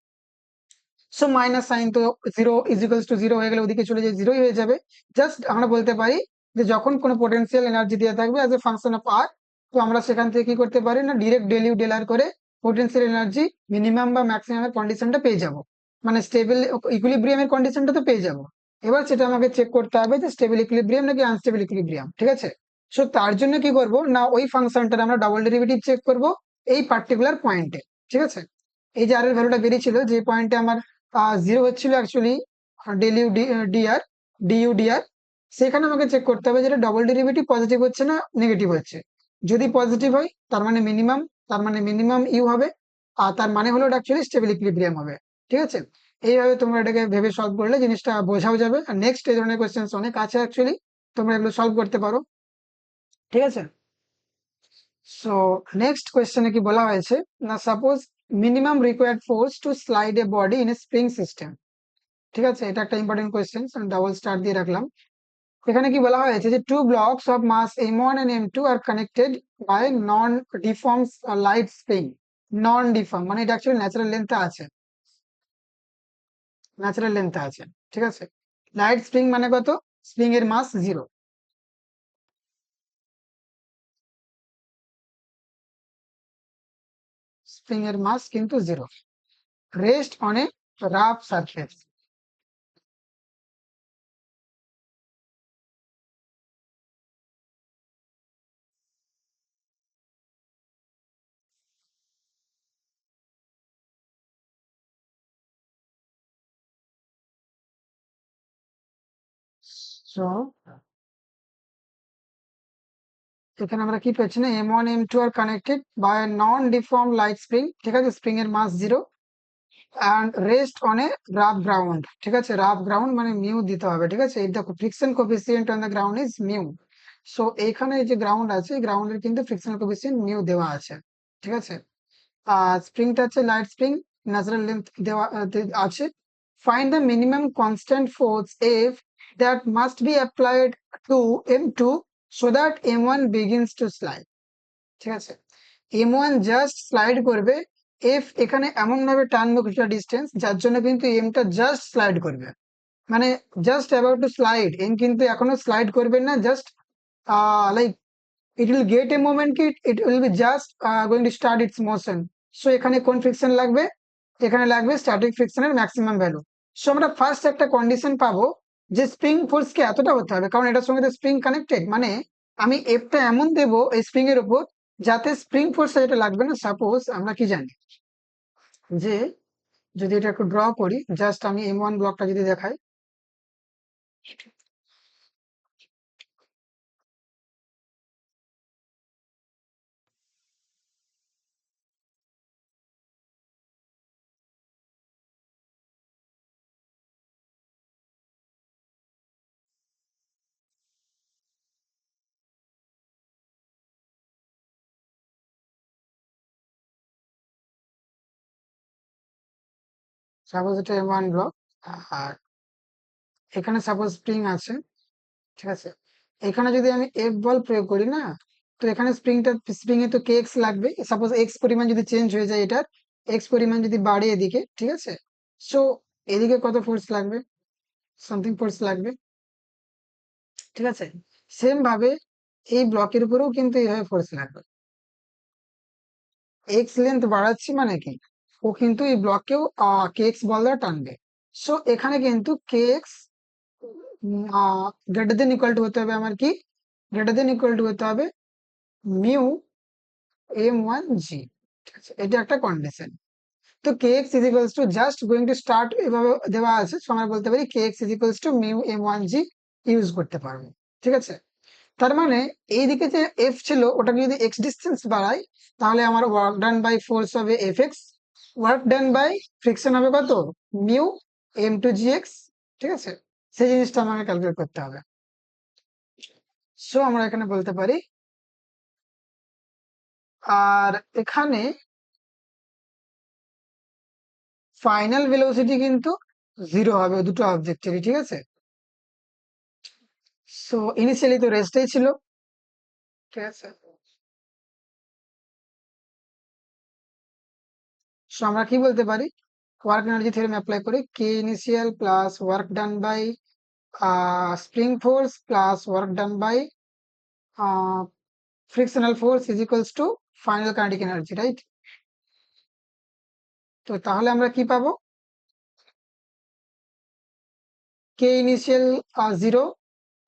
সো মাইনাস সাইন তো 0 ইজ ইকুয়ালস টু 0 হয়ে গেলে ওদিকে চলে যায়, 0ই হয়ে যাবে। জাস্ট আমরা বলতে পারি যে যখন কোনো পোটেনশিয়াল এনার্জি দেওয়া থাকবে অ্যাজ এ ফাংশন অফ আর, তো আমরা সেখান থেকে কি করতে পারি না, ডিরেক্ট ডেল ইউ ডেল আর করে পোটেনশিয়াল এনার্জি মিনিমাম বা ম্যাক্সিমামের কন্ডিশনটা পেয়ে যাব, মানে স্টেবল ইকুইলিব্রিয়ামের কন্ডিশনটা তো পেয়ে যাব। এবার সেটা আমাকে চেক করতে হবে যে স্টেবল ইকুইলিব্রিয়াম নাকি আনস্টেবল ইকুইলিব্রিয়াম, ঠিক আছে। সো তার জন্য কি করব না, ওই ফাংশনটার আমরা ডাবল ডেরিভেটিভ চেক করব এই পার্টিকুলার পয়েন্টে, ঠিক আছে। এই যে আর এর ভ্যালুটা বেরিয়েছিল, যে পয়েন্টে আমার 0 হচ্ছিল actually del u d r d u d r, সেখানে আমাকে চেক করতে হবে যেটা ডবল ডেরিভেটিভ পজিটিভ হচ্ছে না নেগেটিভ হচ্ছে। যদি পজিটিভ হয় তার মানে মিনিমাম, তার মানে মিনিমাম ইউ হবে, আর তার মানে হলো অ্যাকচুয়ালি স্টেবল ইকুইলিব্রিয়াম হবে, ঠিক আছে। এইভাবে তোমরা এটাকে ভেবে সলভ করলে জিনিসটা বোঝাও যাবে। আর নেক্সট এই ধরনের কোয়েশ্চেন অনেক আছে অ্যাকচুয়ালি, তোমরা এগুলো সলভ করতে পারো, ঠিক আছে। সো নেক্সট কোয়েশ্চেনে কি বলা হয়েছে না, suppose minimum required force to slide A body in a spring system, ঠিক আছে, এটা একটা ইম্পর্টেন্ট কোয়েশ্চেন, ডাবল স্টার দিয়ে রাখলাম। এখানে কি বলা হয়েছে যে two blocks of mass m1 and m2 are connected by non deform light spring, non deform মানে এটা অ্যাকচুয়ালি ন্যাচারাল লেন্থে আছে, ন্যাচারাল লেন্থে আছে, ঠিক আছে। লাইট স্প্রিং মানে কত, স্প্রিং এর মাস 0, স্প্রিং এর মাস কিন্তু 0, rest on a rough surface. So এখানে আমরা কি পাচ্ছি না, m1 m2 are connected by non deform light spring, ঠিক আছে, স্প্রিং এর mass 0 and rest on a rough ground, ঠিক আছে, রাফ গ্রাউন্ড মানে মিউ দিতে হবে, ঠিক আছে। এই দেখো friction coefficient on the ground is mu, so এইখানে যে গ্রাউন্ড আছে, গ্রাউন্ডের কিন্তু ফ্রিকশনাল কোএফিসিয়েন্ট মিউ দেওয়া আছে, ঠিক আছে। আর স্প্রিংটা হচ্ছে লাইট স্প্রিং, ন্যাচারাল লেন্থ দেওয়া আছে। Find the minimum constant force F that must be applied to M2 so that M1 begins two slide, ঠিক আছে। M1 জাস্ট স্লাইড করবে, এফ এখানে এমন ভাবে টানবে কিছুটা ডিস্টেন্স যার জন্য কিন্তু এমটা জাস্ট স্লাইড করবে, মানে just about to slide, um কিন্তু এখনো স্লাইড করবে না, just like it will get a moment kit, it will be just going to start its motion. So এখানে কোন ফ্রিকশন লাগবে, এখানে লাগবে স্ট্যাটিক ফ্রিকশনের ম্যাক্সিমাম ভ্যালু। সো আমরা ফার্স্ট একটা কন্ডিশন পাবো যে স্প্রিং ফোর্স কে এতটা হতে হবে, কারণ এটার সঙ্গে তো স্প্রিং কানেক্টেড, মানে আমি এফটা এমন দেবো এই স্প্রিং এর উপর যাতে স্প্রিং ফোর্স যেটা লাগবে না। সাপোজ আমরা কি জানি যে যদি এটা একটু ড্র করি, জাস্ট আমি M1 ব্লকটা যদি দেখাই, সাপোজ এটা M1 ব্লক, আর এখানে সাপোজ স্প্রিং আছে, ঠিক আছে। এখানে যদি আমি এফ বল প্রয়োগ করি না, তো এখানে স্প্রিং এ তো কে এক্স লাগবে, সাপোজ এক্স পরিমাণ যদি চেঞ্জ হয়ে যায়, এটার এক্স পরিমাণ যদি বাড়ে এদিকে, ঠিক আছে। সো এদিকে কত ফোর্স লাগবে, সামথিং ফোর্স লাগবে, ঠিক আছে। সেম ভাবে এই ব্লকের উপরেও কিন্তু এইভাবে ফোর্স লাগবে, এক্স লেন্থ বাড়াচ্ছি মানে কি, ও কিন্তু এই ব্লকেও কে এক্স বল দ্বারা টানবে। সো এখানে কিন্তু k x greater than equal to হতে হবে আমার কি, গ্রেটার দেন ইকুয়াল টু হতে হবে মিউ M1G, ঠিক আছে, এটা একটা কন্ডিশন। তো kx is equals to just going to start এভাবে দেওয়া আছে, সো আমরা বলতে পারি kx is equals to mu M1G use করতে পারবো, ঠিক আছে। তার মানে এইদিকে যে f ছিল ওটাকে যদি x ডিস্টেন্স বাড়াই, তাহলে আমার ওয়ার্ক ডান বাই ফোর্স হবে fx, work done by friction হবে কত, মিউ M2Gx, ঠিক আছে। সেই জিনিসটা আমাকে ক্যালকুলেট করতে হবে। সো আমরা এখানে বলতে পারি, আর এখানে ফাইনাল ভেলোসিটি কিন্তু জিরো হবে দুটো অবজেক্টেরই, ঠিক আছে। সো ইনিশিয়ালি তো রেস্টেই ছিল, ঠিক আছে। সো আমরা কি বলতে পারি, ওয়ার্ক এনার্জি থিওরেম অ্যাপ্লাই করে k initial plus work done by spring force plus work done by frictional force is equals to final kinetic energy, right. তো তাহলে আমরা কি পাবো, k initial zero,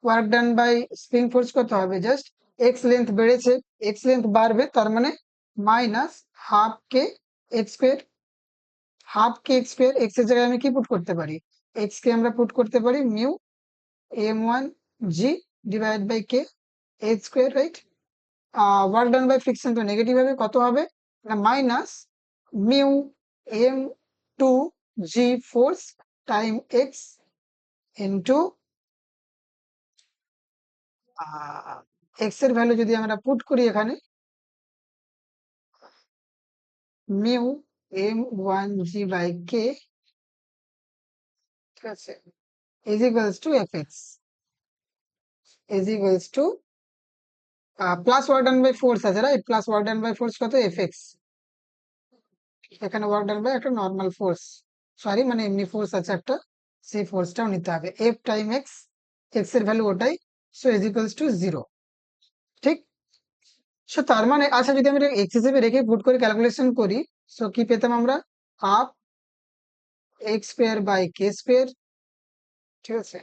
work done by spring force কত হবে, জাস্ট এক্স লেন্থ বেড়েছে, এক্স লেন্থ বাড়বে, তার মানে minus half k x square, half k x square, x এর জায়গায় আমি কি পুট করতে পারি, এক্স কে আমরা পুট করতে পারি mu M1G divide by k x square, right. Work done by friction তো নেগেটিভ হবে, কত হবে না minus mu M2G force time x into x এর ভ্যালু যদি আমরা পুট করি এখানে, মিউ M1G বাই কে, ঠিক আছে, is equals to fx, is equals to plus work done by force আছে, right, plus work done by force কত fx, এখানে ওয়ার্ক ডান বাই একটা নর্মাল ফোর্স, সরি মানে এমনি ফোর্স আছে একটা, সেই ফোর্সটাও নিতে হবে, এফ টাইম এক্স, এক্স এর ভ্যালু ওটাই, so is equals to zero, ঠিক। সো তার মানে আচ্ছা যদি আমরা এক্স হিসেবে রেখে পুট করে ক্যালকুলেশন করি, সো কি পেতাম আমরা, half x square by k square, ঠিক আছে।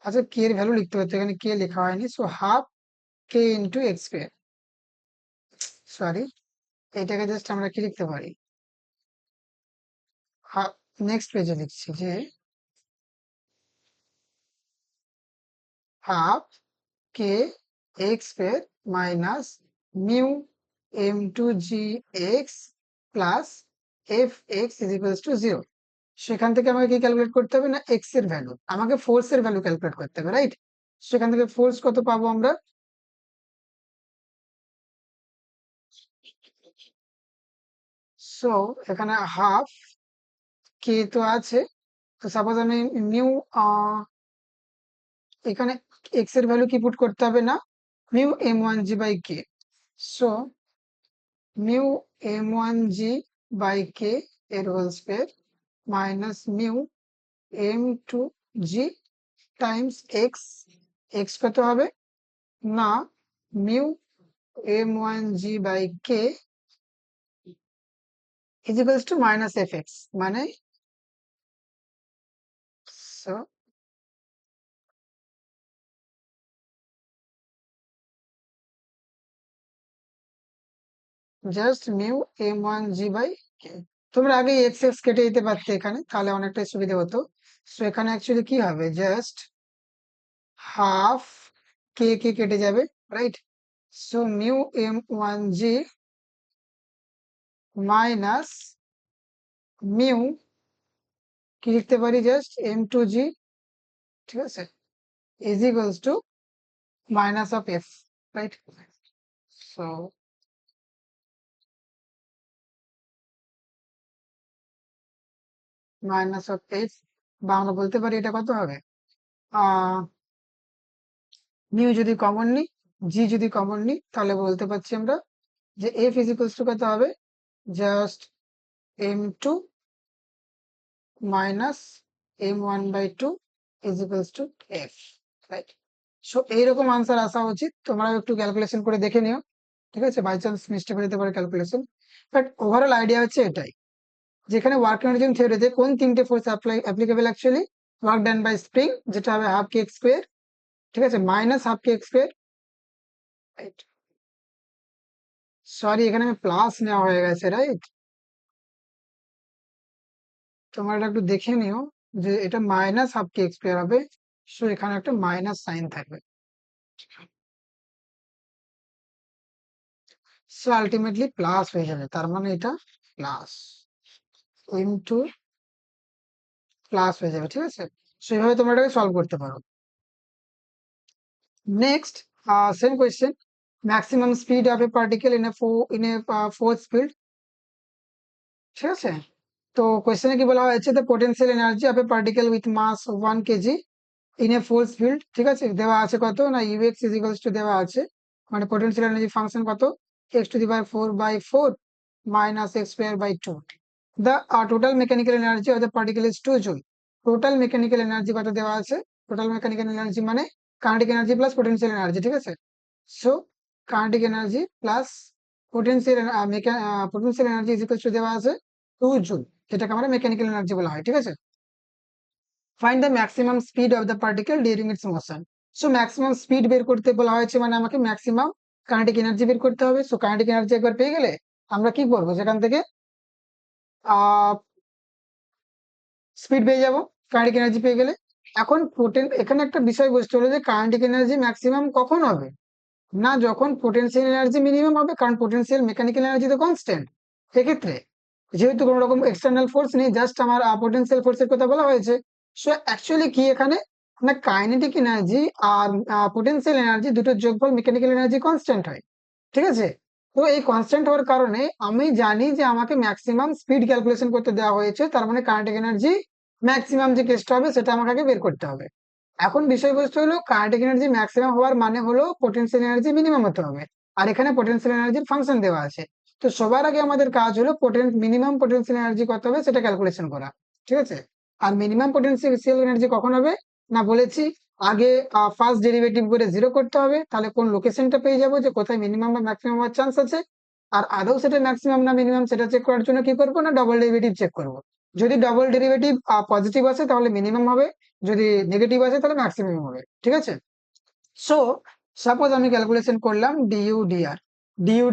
আচ্ছা কে এর ভ্যালু লিখতে হতো, এখানে কে লেখা হয়নি, সো হাফ কে ইন্টু এক্স স্কোয়ার, সরি এটাকে জাস্ট আমরা কি লিখতে পারি, নেক্সট পেজে লিখছি যে half k x square minus mu M2G x plus F x is equals to zero. সেখান থেকে আমাকে কি ক্যালকুলেট করতে হবে না, এক্স এর ভ্যালু, আমাকে ফোর্স এর ভ্যালু ক্যালকুলেট করতে হবে, রাইট। সেখান থেকে ফোর্স কত পাবো আমরা? সো এখানে হাফ কে তো আছে, তো সাপোজ আমি মিউ এখানে এক্স এর ভ্যালু কি পুট করতে হবে না, mu m one g by k. So mu m one g by k এর whole square minus mu m two g times x, x কত হবে না mu m one g by k is equals to minus f x, মানে so just mu m one g by k. তোমরা আগে এক্স এক্স কেটে দিতে পারতে এখানে, তাহলে অনেকটাই সুবিধা হতো। সো এখানে অ্যাকচুয়ালি কি হবে, জাস্ট হাফ কে কে কেটে যাবে, right? So mu m one g minus mu কি লিখতে পারি, জাস্ট এম টু জি, ঠিক আছে, is equals to minus of f, right? So minus of f, Bangla বলতে পারি এটা কত হবে, মিউ যদি কমন নিই, জি যদি কমন নিই, তাহলে বলতে পারছি আমরা যে এফ ইজ ইকুয়ালস টু কত হবে, just m two minus m one by two is equals to f, right? So এইরকম আনসার আসা উচিত, তোমরা একটু ক্যালকুলেশন করে দেখে নিও, ঠিক আছে? বাই চান্স মিস্টেক হতে পারে ক্যালকুলেশন, বাট ওভারঅল আইডিয়া হচ্ছে এটাই, যেখানে ওয়ার্ক মেকানিজম থিওরিতে কোন তিনটে force applicable actually, work done by spring যেটা হবে হাফ কে এক্স স্কোয়ার, ঠিক আছে, minus half k x square, right? Sorry, এখানে আমি প্লাস নেওয়া হয়ে গেছে, রাইট? তোমরা এটা একটু দেখে নিও যে এটা minus half k x square হবে, সো এখানে একটা মাইনাস সাইন থাকবে। সো আলটিমেটলি প্লাস হয়ে যাবে, তার মানে এটা প্লাস ইনটু প্লাস হয়ে যাবে, ঠিক আছে? সো এইভাবে তোমরা এটাকে সলভ করতে পারো। Next, same question, maximum speed of a particle in a force field, ঠিক আছে? তো কোয়েশ্চেনে কি বলা হয়েছে, the potential energy of a particle with mass 1 kg in a force field, ঠিক আছে, দেওয়া আছে কত না ইউএক্স ইজ ইকুয়ালস টু দেওয়া আছে, মানে পোটেনশিয়াল এনার্জি ফাংশন কত, x to the power 4/4 minus x square by 2। The total mechanical energy of the particle is 2 joule. Total mechanical energy কত দেওয়া আছে, টোটাল মেকানিক্যাল এনার্জি মানে kinetic energy plus potential energy, ঠিক আছে? So kinetic energy plus potential potential energy is equals to দেওয়া আছে 2 জুল, যেটাকে আমরা মেকানিক্যাল এনার্জি বলা হয়, ঠিক আছে? Find the maximum speed of the particle during its motion. So maximum speed বের করতে বলা হয়েছে, মানে আমাকে ম্যাক্সিমাম কাইনেটিক এনার্জি বের করতে হবে। সো কাইনেটিক এনার্জি একবার পেয়ে গেলে আমরা কি করবো, সেখান থেকে স্পিড পেয়ে যাবো কাইনেটিক এনার্জি পেয়ে গেলে। এখন এখানে একটা বিষয়বস্তু হলো যে কাইনেটিক এনার্জি ম্যাক্সিমাম কখন হবে, না যখন পোটেনশিয়াল এনার্জি মিনিমাম হবে, কারণ পোটেনশিয়াল মেকানিক্যাল এনার্জি তো কনস্ট্যান্ট। সেক্ষেত্রে যেহেতু কোনো রকম এক্সটার্নাল ফোর্স নেই, জাস্ট আমার পোটেনশিয়াল ফোর্সের কথা বলা হয়েছে, সো অ্যাকচুয়ালি কি এখানে না কাইনেটিক এনার্জি আর পোটেনশিয়াল এনার্জি দুটোর যোগফল মেকানিক্যাল এনার্জি কনস্ট্যান্ট হয়, ঠিক আছে? তো এই কনস্ট্যান্ট হওয়ার কারণে আমি জানি যে আমাকে ম্যাক্সিমাম স্পিড ক্যালকুলেশন করতে দেওয়া হয়েছে, তার মানে কাইনেটিক এনার্জি ম্যাক্সিমাম যে কেসটা হবে সেটা আমাকে আগে বের করতে হবে। এখন বিষয়বস্তু হলো কাইনেটিক এনার্জি ম্যাক্সিমাম হওয়ার মানে হলো পোটেনশিয়াল এনার্জি মিনিমাম হতে হবে, আর এখানে পোটেনশিয়াল এনার্জির ফাংশন দেওয়া আছে। তো সবার আগে আমাদের কাজ হলো মিনিমাম পোটেনশিয়াল এনার্জি কত হবে সেটা ক্যালকুলেশন করা, ঠিক আছে? আর মিনিমাম পোটেনশিয়াল এনার্জি কখন হবে না বলেছি, আগে ফার্স্ট ডেরিভেটিভ করে জিরো করতে হবে, তাহলে কোন লোকেশনটা পেয়ে যাবো যে কোথায় মিনিমাম বা ম্যাক্সিমাম হওয়ার চান্স আছে। আর আদৌ সেটা ম্যাক্সিমাম না মিনিমাম সেটা চেক করার জন্য কি করবো না ডবল ডেরিভেটিভ চেক করবো। যদি ডবল ডেরিভেটিভ পজিটিভ আসে তাহলে মিনিমাম হবে, যদি নেগেটিভ আসে তাহলে ম্যাক্সিমাম হবে, ঠিক আছে? সো সাপোজ আমি ক্যালকুলেশন করলাম ডিইউ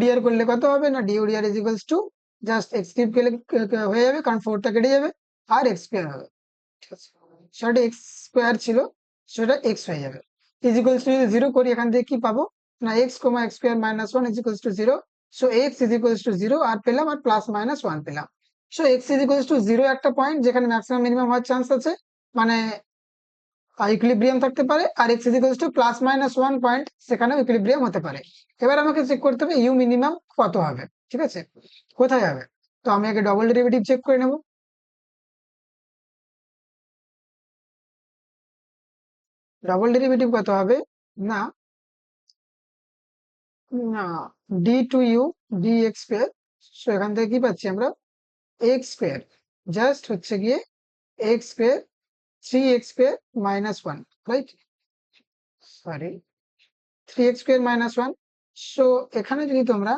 ডিআর করলে কত হবে না d u d r is equals to just x cube হয়ে যাবে, কারণ 4টা কেটে যাবে, আর এক্স স্কোয়ার হবে, ঠিক আছে? সেটা এক্স স্কোয়ার ছিল, সেটা এক্স হয়ে যাবে, ইজ ইকুয়ালস টু যদি জিরো করি এখান থেকে কি পাবো না x comma x square minus one is equals to zero. So x is equals to zero আর পেলাম, আর প্লাস মাইনাস ওয়ান পেলাম। So x is equals to zero একটা পয়েন্ট যেখানে ম্যাক্সিমাম মিনিমাম হওয়ার চান্স আছে, মানে ইকুইলিব্রিয়াম থাকতে পারে, আর x equals to plus minus 1 point সেখানেও ইকুইলিব্রিয়াম হতে পারে। এবার আমাকে চেক করতে হবে ইউ মিনিমাম কত হবে, ঠিক আছে, কোথায় হবে। তো আমি আগে ডবল ডেরিভেটিভ চেক করে নেব। ডবল ডেরিভেটিভ কত হবে না, না, d two u d x square. So এখান থেকে কি পাচ্ছি আমরা, এক্স স্কোয়ার জাস্ট হচ্ছে গিয়ে x square 3x square minus 1, right, sorry 3x square minus 1। So এখানে যদি তোমরা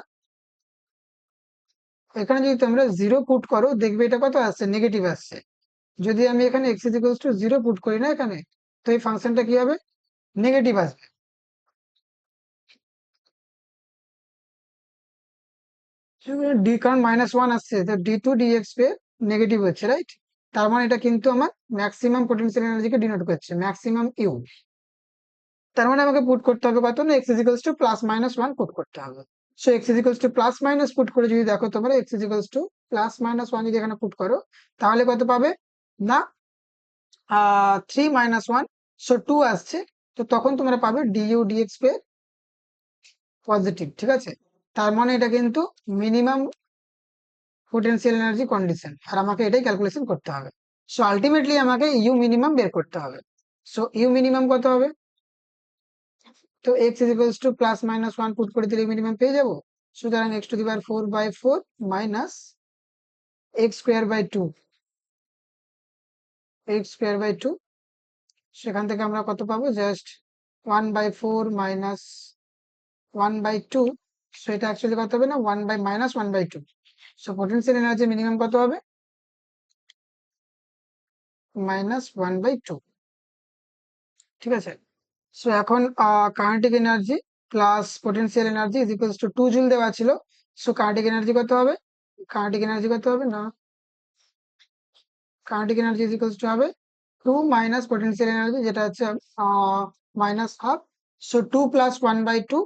0 পুট করো দেখবে এটা কত আসছে, নেগেটিভ আসছে। যদি আমি এখানে x is equals to 0 put করি না এখানে, তো এই ফাংশনটা কি হবে, নেগেটিভ আসবে। ডি কারণ -1 আসছে, তো d2 dx পে নেগেটিভ হচ্ছে, রাইট। তার মানে এটা কিন্তু আমার ম্যাক্সিমাম পোটেনশিয়াল এনার্জিকে ডিনোট করছে, ম্যাক্সিমাম ইউ। তার মানে আমাকে পুট করতে হবে কত না, x is equals two +-1 put করতে হবে। So x is equals to plus minus put করে যদি দেখো তোমরা, x ইজ ইকুয়ালস টু +-1 যদি এখানে পুট করো, তাহলে কত পাবে না, 3-1, সো 2 আসছে। তো তখন তোমরা পাবে ডিইউ ডিএক্স পে পজিটিভ, ঠিক আছে। তার মানে এটা কিন্তু মিনিমাম পোটেনশিয়াল এনার্জি কন্ডিশন, আর আমাকে এটাই ক্যালকুলেশন করতে হবে। সো আলটিমেটলি আমাকে ইউ মিনিমাম বের করতে হবে। সো ইউ মিনিমাম কত হবে, তো x is equals two +-1 put করে দিলে মিনিমাম পেয়ে যাবো। সুতরাং x⁴/4 মাইনাস x²/2, x²/2, সেখান থেকে আমরা কত পাবো, জাস্ট 1/4 মাইনাস 1/2। সেটা অ্যাকচুয়ালি কত হবে না, 1/-1/2। সো পোটেনশিয়াল এনার্জি মিনিমাম কত হবে, -1/2, ঠিক আছে। সো এখন kinetic energy plus potential energy is equals two 2 joule দেওয়া ছিল। সো কাইনেটিক এনার্জি কত হবে, কাইনেটিক এনার্জি কত হবে না, kinetic energy is equals two হবে 2 মাইনাস পোটেনশিয়াল এনার্জি, যেটা হচ্ছে -1/2। সো 2 + 1/2,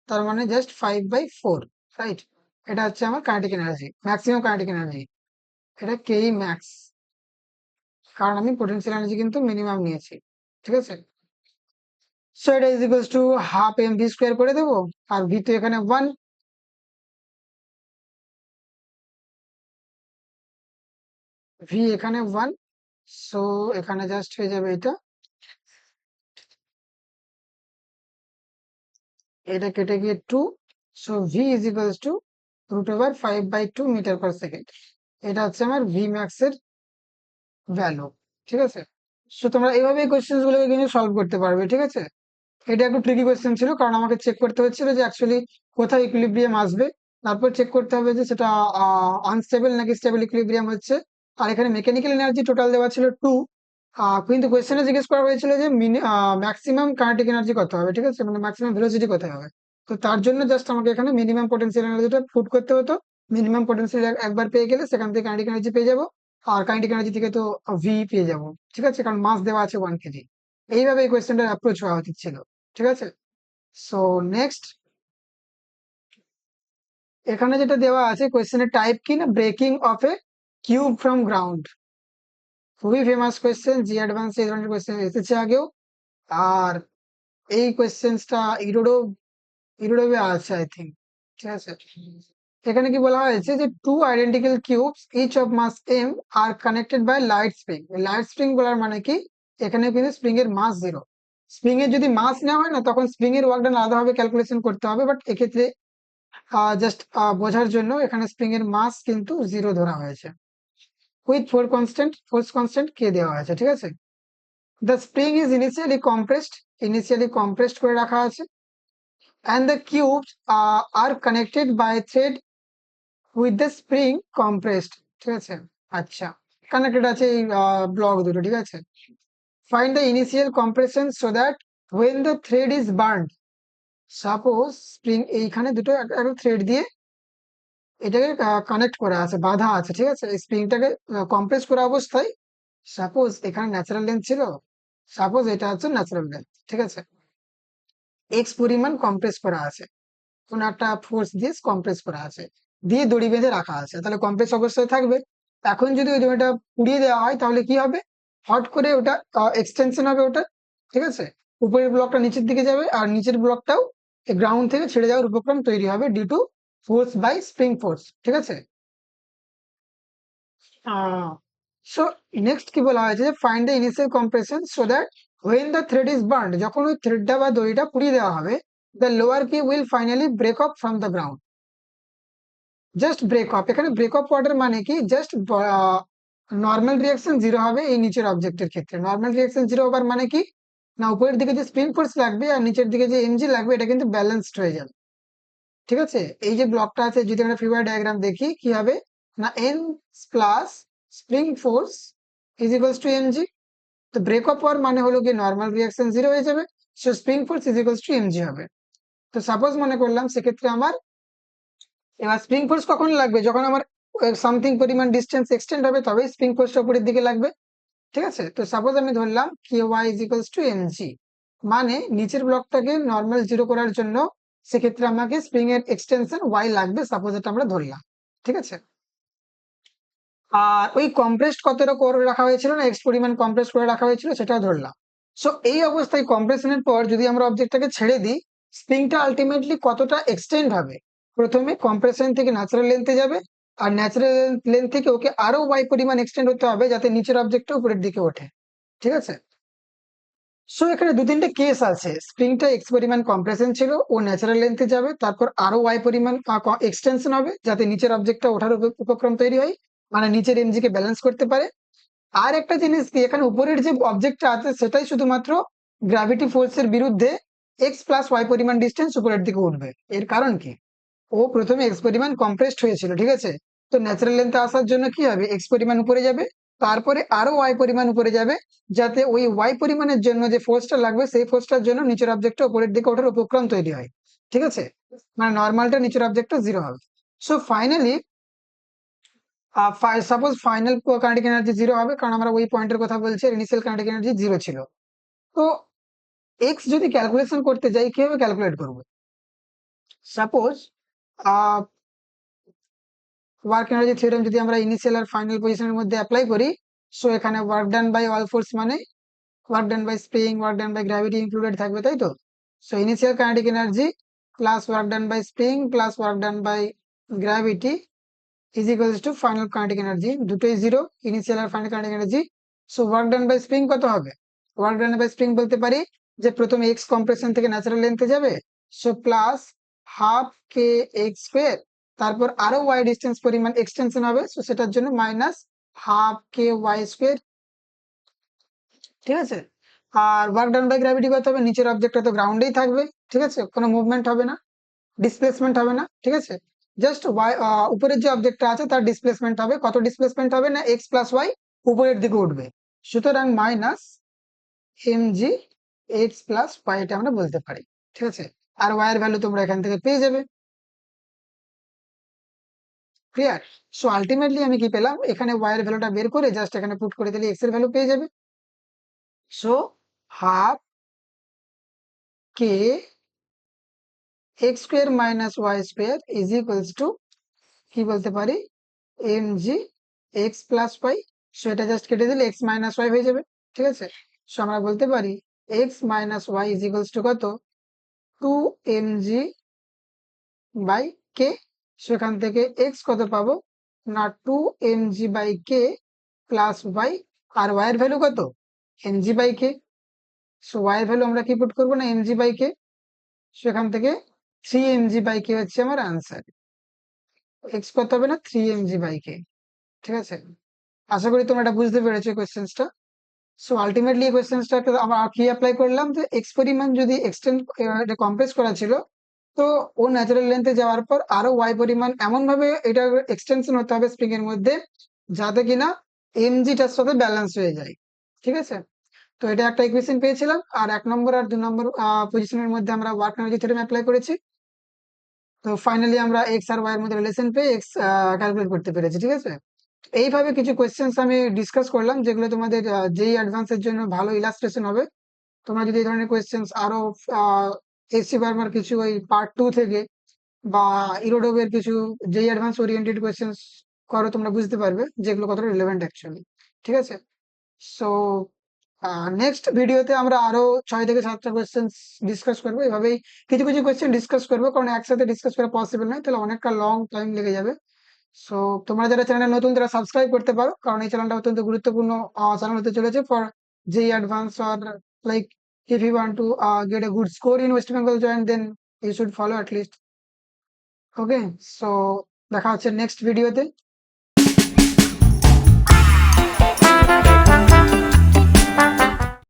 তার মানে জাস্ট 5/4, রাইট। এটা হচ্ছে আমার kinetic energy, maximum kinetic energy. এটা কেই ম্যাক্স, কারণ আমি পোটেনশিয়াল এনার্জি কিন্তু মিনিমাম নিয়েছি, ঠিক আছে। সো এটা is equals to half m v square করে দেবো, আর ভি তো এখানে 1, ভি এখানে 1। সো এখানে জাস্ট হয়ে যাবে এটা, এটা কেটে গিয়ে 2। So v is equals to √5/2 metre per second. এটা হচ্ছে আমার ভি ম্যাক্স এর ভ্যালু, ঠিক আছে। সো তোমরা এইভাবে কোয়েশ্চেন গুলোকে কিন্তু সলভ করতে পারবে, ঠিক আছে। এটা একটু ট্রিকি কোয়েশ্চেন ছিল, কারণ আমাকে চেক করতে হচ্ছিল যে অ্যাকচুয়ালি কোথায় ইকুইলিব্রিয়াম আসবে। তারপর চেক করতে হবে যে সেটা আনস্টেবল নাকি স্টেবল ইকুইলিব্রিয়াম হচ্ছে। আর এখানে মেকানিক্যাল এনার্জি টোটাল দেওয়া ছিল 2, কিন্তু কোয়েশ্চেনে জিজ্ঞেস করা হয়েছিল যে ম্যাক্সিমাম কাইনেটিক এনার্জি কত হবে, ঠিক আছে, মানে ম্যাক্সিমাম ভেলোসিটি কোথায় হবে। তো তার জন্য জাস্ট আমাকে এখানে মিনিমাম পোটেনশিয়াল এনার্জিটা পুট করতে হতো। মিনিমাম পোটেনশিয়াল একবার পেয়ে গেলে সেখান থেকে কাইনেটিক এনার্জি পেয়ে যাবো, আর কাইনেটিক এনার্জি থেকে তো ভি পেয়ে যাবো, ঠিক আছে, কারণ মাস দেওয়া আছে 1 কেজি। এইভাবে এই কোয়েশ্চেনটার অ্যাপ্রোচ হওয়া উচিত ছিল, ঠিক আছে। সো নেক্সট, এখানে যেটা দেওয়া আছে কোয়েশ্চেনের টাইপ কি না, breaking of A cube from ground. খুবই ফেমাস কোয়েশ্চেন, জি অ্যাডভান্স এই ধরনের কোয়েশ্চেন এসেছে আগেও। আর এই কোয়েশ্চেন্সটা ইউরোপে আছে আই থিঙ্ক, ঠিক আছে। এখানে কি বলা হয়েছে যে two identical cubes each of mass m are connected by light spring. Light spring বলার মানে কি, এখানে কিন্তু স্প্রিং এর মাস 0। স্প্রিং এর যদি মাস নেওয়া হয় না, তখন স্প্রিং এর ওয়ার্ক ডান আলাদাভাবে ক্যালকুলেশন করতে হবে, বাট এক্ষেত্রে জাস্ট বোঝার জন্য এখানে স্প্রিং এর মাস কিন্তু 0 ধরা হয়েছে। উইথ ফোর্স কনস্ট্যান্ট কে দেওয়া হয়েছে, ঠিক আছে। The spring is initially compressed করে রাখা আছে, and the cubes are connected by thread with the spring compressed, ঠিক আছে। আচ্ছা, কানেক্টেড আছে এই ব্লক দুটো, ঠিক আছে। Find the initial compression so that when the thread is burned, suppose spring এইখানে দুটো একটা থ্রেড দিয়ে এটাকে কানেক্ট করা আছে, বাঁধা আছে, ঠিক আছে। স্প্রিংটাকে কম্প্রেস করা অবস্থায়, সাপোজ এখানে ন্যাচারাল লেন্থ ছিল, সাপোজ এটা হচ্ছে ন্যাচারাল লেন্থ, ঠিক আছে। এক্স পরিমাণ কম্প্রেস করা আছে, কোন একটা ফোর্স দিয়ে কম্প্রেস করা আছে, দিয়ে দড়ি বেঁধে রাখা আছে, তাহলে কম্প্রেস অবস্থায় থাকবে। এখন যদি ওই দড়িটা পুড়িয়ে দেওয়া হয় তাহলে কি হবে, হট করে ওটা এক্সটেনশন হবে ওটা, ঠিক আছে? উপরের ব্লকটা নিচের দিকে যাবে আর নিচের ব্লকটাও গ্রাউন্ড থেকে ছেড়ে যাওয়ার উপক্রম তৈরি হবে due to force by spring force, ঠিক আছে? সো নেক্সট কি বলা হয়েছে, find the initial compression so that when the thread is burned, যখন ওই থ্রেডটা বা দড়িটা পুড়িয়ে দেওয়া হবে, দ্য লোয়ার কি will finally break off from the ground. Just break off, এখানে ব্রেক অফ ওয়ার্ডের মানে কি, জাস্ট নর্মাল রিয়াকশন জিরো হবে এই নিচের অবজেক্টের ক্ষেত্রে। নর্মাল রিয়াকশন জিরো হবার মানে কি, না উপরের দিকে যে স্প্রিং ফোর্স লাগবে আর নিচের দিকে যে এমজি লাগবে এটা কিন্তু ব্যালেন্সড হয়ে যাবে, ঠিক আছে? এই যে ব্লকটা আছে যদি আমরা ফিগার ডায়াগ্রাম দেখি কি হবে, না N plus spring force is equals to MG. তো ব্রেক অফ হওয়ার মানে হলো কি নর্মাল রিয়াকশন জিরো হয়ে যাবে, so spring force is equals to MG হবে। তো সাপোজ মনে করলাম সেক্ষেত্রে আমার এবার স্প্রিং ফোর্স কখন লাগবে, যখন আমার সামথিং পরিমাণ ডিস্টেন্স এক্সটেন্ড হবে তবেই স্প্রিং ফোর্সটা উপরের দিকে লাগবে, ঠিক আছে? তো সাপোজ আমি ধরলাম k y is equals to m g, মানে নিচের ব্লকটাকে নর্মাল জিরো করার জন্য সেক্ষেত্রে আমাকে স্প্রিং এর এক্সটেনশন ওয়াই লাগবে, সাপোজ এটা আমরা ধরলাম, ঠিক আছে? আর ওই কম্প্রেসড কতটা করে রাখা হয়েছিল, না এক্স পরিমাণ কম্প্রেস করে রাখা হয়েছিল সেটাও ধরলাম। সো এই অবস্থায় কম্প্রেশনের পর যদি আমরা অবজেক্টটাকে ছেড়ে দিই, স্প্রিংটা আলটিমেটলি কতটা এক্সটেন্ড হবে, প্রথমে কম্প্রেশন থেকে ন্যাচারাল লেন্থে যাবে আর ন্যাচারাল লেন্থ থেকে ওকে আরো ওয়াই পরিমাণ এক্সটেন্ড হতে হবে যাতে নিচের অবজেক্টটা উপরের দিকে ওঠে, ঠিক আছে? সো এখানে দু তিনটে কেস আছে, স্প্রিংটা এক্স পরিমাণ কম্প্রেশন ছিল ও ন্যাচারাল লেন্থে যাবে, তারপর আরো ওয়াই পরিমাণ এক্সটেনশন হবে যাতে নিচের অবজেক্টটা ওঠার উপক্রম তৈরি হয়, মানে নিচের এমজি কে ব্যালেন্স করতে পারে। আর একটা জিনিস কি, এখানে উপরের যে অবজেক্টটা আছে সেটাই শুধুমাত্র গ্র্যাভিটি ফোর্সের বিরুদ্ধে এক্স প্লাস ওয়াই পরিমাণ ডিস্টেন্স উপরের দিকে উঠবে। এর কারণ কি, ও প্রথমে এক্স পরিমাণ কম্প্রেসড হয়েছিল, ঠিক আছে? তো ন্যাচারাল লেন্থে আসার জন্য কি হবে, এক্স পরিমাণ উপরে যাবে, তারপরে আরো ওয়াই পরিমাণ উপরে যাবে, যাতে ওই ওয়াই পরিমাণের জন্য যে ফোর্সটা লাগবে সেই ফোর্সটার জন্য নিচের অবজেক্টটা উপরের দিকে ওঠার উপক্রম তৈরি হয়, ঠিক আছে? মানে নর্মালটা নিচের অবজেক্টটা জিরো হবে। So finally suppose final kinetic energy zero হবে, কারণ আমরা ওই পয়েন্টের কথা বলছি, ইনিশিয়াল কাইনেটিক এনার্জি জিরো ছিল। তো এক্স যদি ক্যালকুলেশন করতে যাই কিভাবে ক্যালকুলেট করবো, সাপোজ ওয়ার্ক এনার্জি থিওরেম যদি আমরা ইনিশিয়াল আর ফাইনাল পজিশনের মধ্যে অ্যাপ্লাই করি, সো এখানে work done by all force মানে work done by spring, work done by gravity included থাকবে, তাই তো? So initial kinetic energy plus work done by spring plus work done by gravity is equals to final kinetic energy, দুটোই জিরো, ইনিশিয়াল আর final kinetic energy. So work done by spring কত হবে, ওয়ার্ক ডান বাই স্প্রিং বলতে পারি যে প্রথমে এক্স কম্প্রেশন থেকে ন্যাচারাল লেন্থে যাবে, so plus half k x square, তারপর আরো ওয়াই ডিস্টেন্স পরিমাণ এক্সটেনশন হবে, সো সেটার জন্য মাইনাস হাফ কে ওয়াই স্কোয়ার, ঠিক আছে? আর ওয়ার্ক ডান বাই গ্র্যাভিটি কত হবে, নিচের অবজেক্টটা তো গ্রাউন্ডেই থাকবে, ঠিক আছে? কোনো মুভমেন্ট হবে না, ডিসপ্লেসমেন্ট হবে না, ঠিক আছে? জাস্ট ওয়াই উপরের যে অবজেক্টটা আছে তার ডিসপ্লেসমেন্ট হবে, কত ডিসপ্লেসমেন্ট হবে, না এক্স প্লাস ওয়াই উপরের দিকে উঠবে, সুতরাং minus m g x plus y, এটা আমরা বলতে পারি, ঠিক আছে? আর ওয়াই এর ভ্যালু তোমরা এখান থেকে পেয়ে যাবে, ক্লিয়ার? সো আলটিমেটলি আমি কি পেলাম, এখানে ওয়াই এর ভ্যালুটা বের করে জাস্ট এখানে পুট করে দিলে এক্স এর ভ্যালু পেয়ে যাবে। So half k x square minus y square is equals to কি বলতে পারি, m g x plus y. So এটা জাস্ট কেটে দিলে এক্স মাইনাস ওয়াই হয়ে যাবে, ঠিক আছে? সো আমরা বলতে পারি x minus y is equals to কত, two m g by k. So এখান থেকে এক্স কত পাবো, না two m g by k plus y, আর ওয়াই এর ভ্যালু কত, m g by k. So y এর ভ্যালু আমরা কি পুট করবো, না m g by k. So এখান থেকে three m g by k হচ্ছে আমার আনসার, এক্স কত হবে, না থ্রি এম জি বাই কে, ঠিক আছে? আশা করি তোমরা এটা বুঝতে পেরেছো কোয়েশ্চেন্সটা। সো আলটিমেটলি এই কোয়েশ্চেন্সটাকে আমরা কি অ্যাপ্লাই করলাম, যে এক্স পরিমাণ যদি এক্সটেন্ড কম্প্রেস করা ছিল, তো ও ন্যাচারাল লেন্থে যাওয়ার পর আরো ওয়াই পরিমাণ এমন ভাবে এটা এক্সটেনশন হতে হবে স্প্রিং এর মধ্যে যাতে কিনা এমজিটার সাথে ব্যালেন্স হয়ে যায়, ঠিক আছে? তো এটা একটা ইকুয়েশন পেয়েছিলাম, আর 1 নম্বর আর 2 নম্বর পজিশনের মধ্যে আমরা ওয়ার্ক এনার্জি থিওরেম অ্যাপ্লাই করেছি। তো ফাইনালি আমরা এক্স আর ওয়াই এর মধ্যে রিলেশন পেয়ে এক্স ক্যালকুলেট করতে পেরেছি, ঠিক আছে? এইভাবে কিছু কোয়েশ্চেন্স আমি ডিসকাস করলাম যেগুলো তোমাদের যেই অ্যাডভান্সের জন্য ভালো ইলাস্ট্রেশন হবে। তোমরা যদি এই ধরনের কোয়েশ্চেন্স আরো এসসি বার্মার কিছু ওই পার্ট 2 থেকে বা ইরোডোবের কিছু যেই অ্যাডভান্স ওরিয়েন্টেড কোয়েশ্চেন্স করো, তোমরা বুঝতে পারবে যেগুলো কতটা রিলেভেন্ট অ্যাকচুয়ালি, ঠিক আছে? সো নেক্সট ভিডিওতে আমরা আরো 6 থেকে 7টা কোয়েশ্চেন্স ডিসকাস করবো। এভাবেই কিছু কিছু কোয়েশ্চেন ডিসকাস করবো, কারণ একসাথে ডিসকাস করা পসিবল নয়, তাহলে অনেকটা লং টাইম লেগে যাবে। সো তোমরা যারা চ্যানেল নতুন তারা সাবস্ক্রাইব করতে পারো, কারণ এই চ্যানেলটা অত্যন্ত গুরুত্বপূর্ণ চ্যানেল হতে চলেছে for JEE advance, or like if you want to get a good score in West Bengal joint, then you should follow at least. Okay, so দেখা হচ্ছে নেক্সট ভিডিওতে।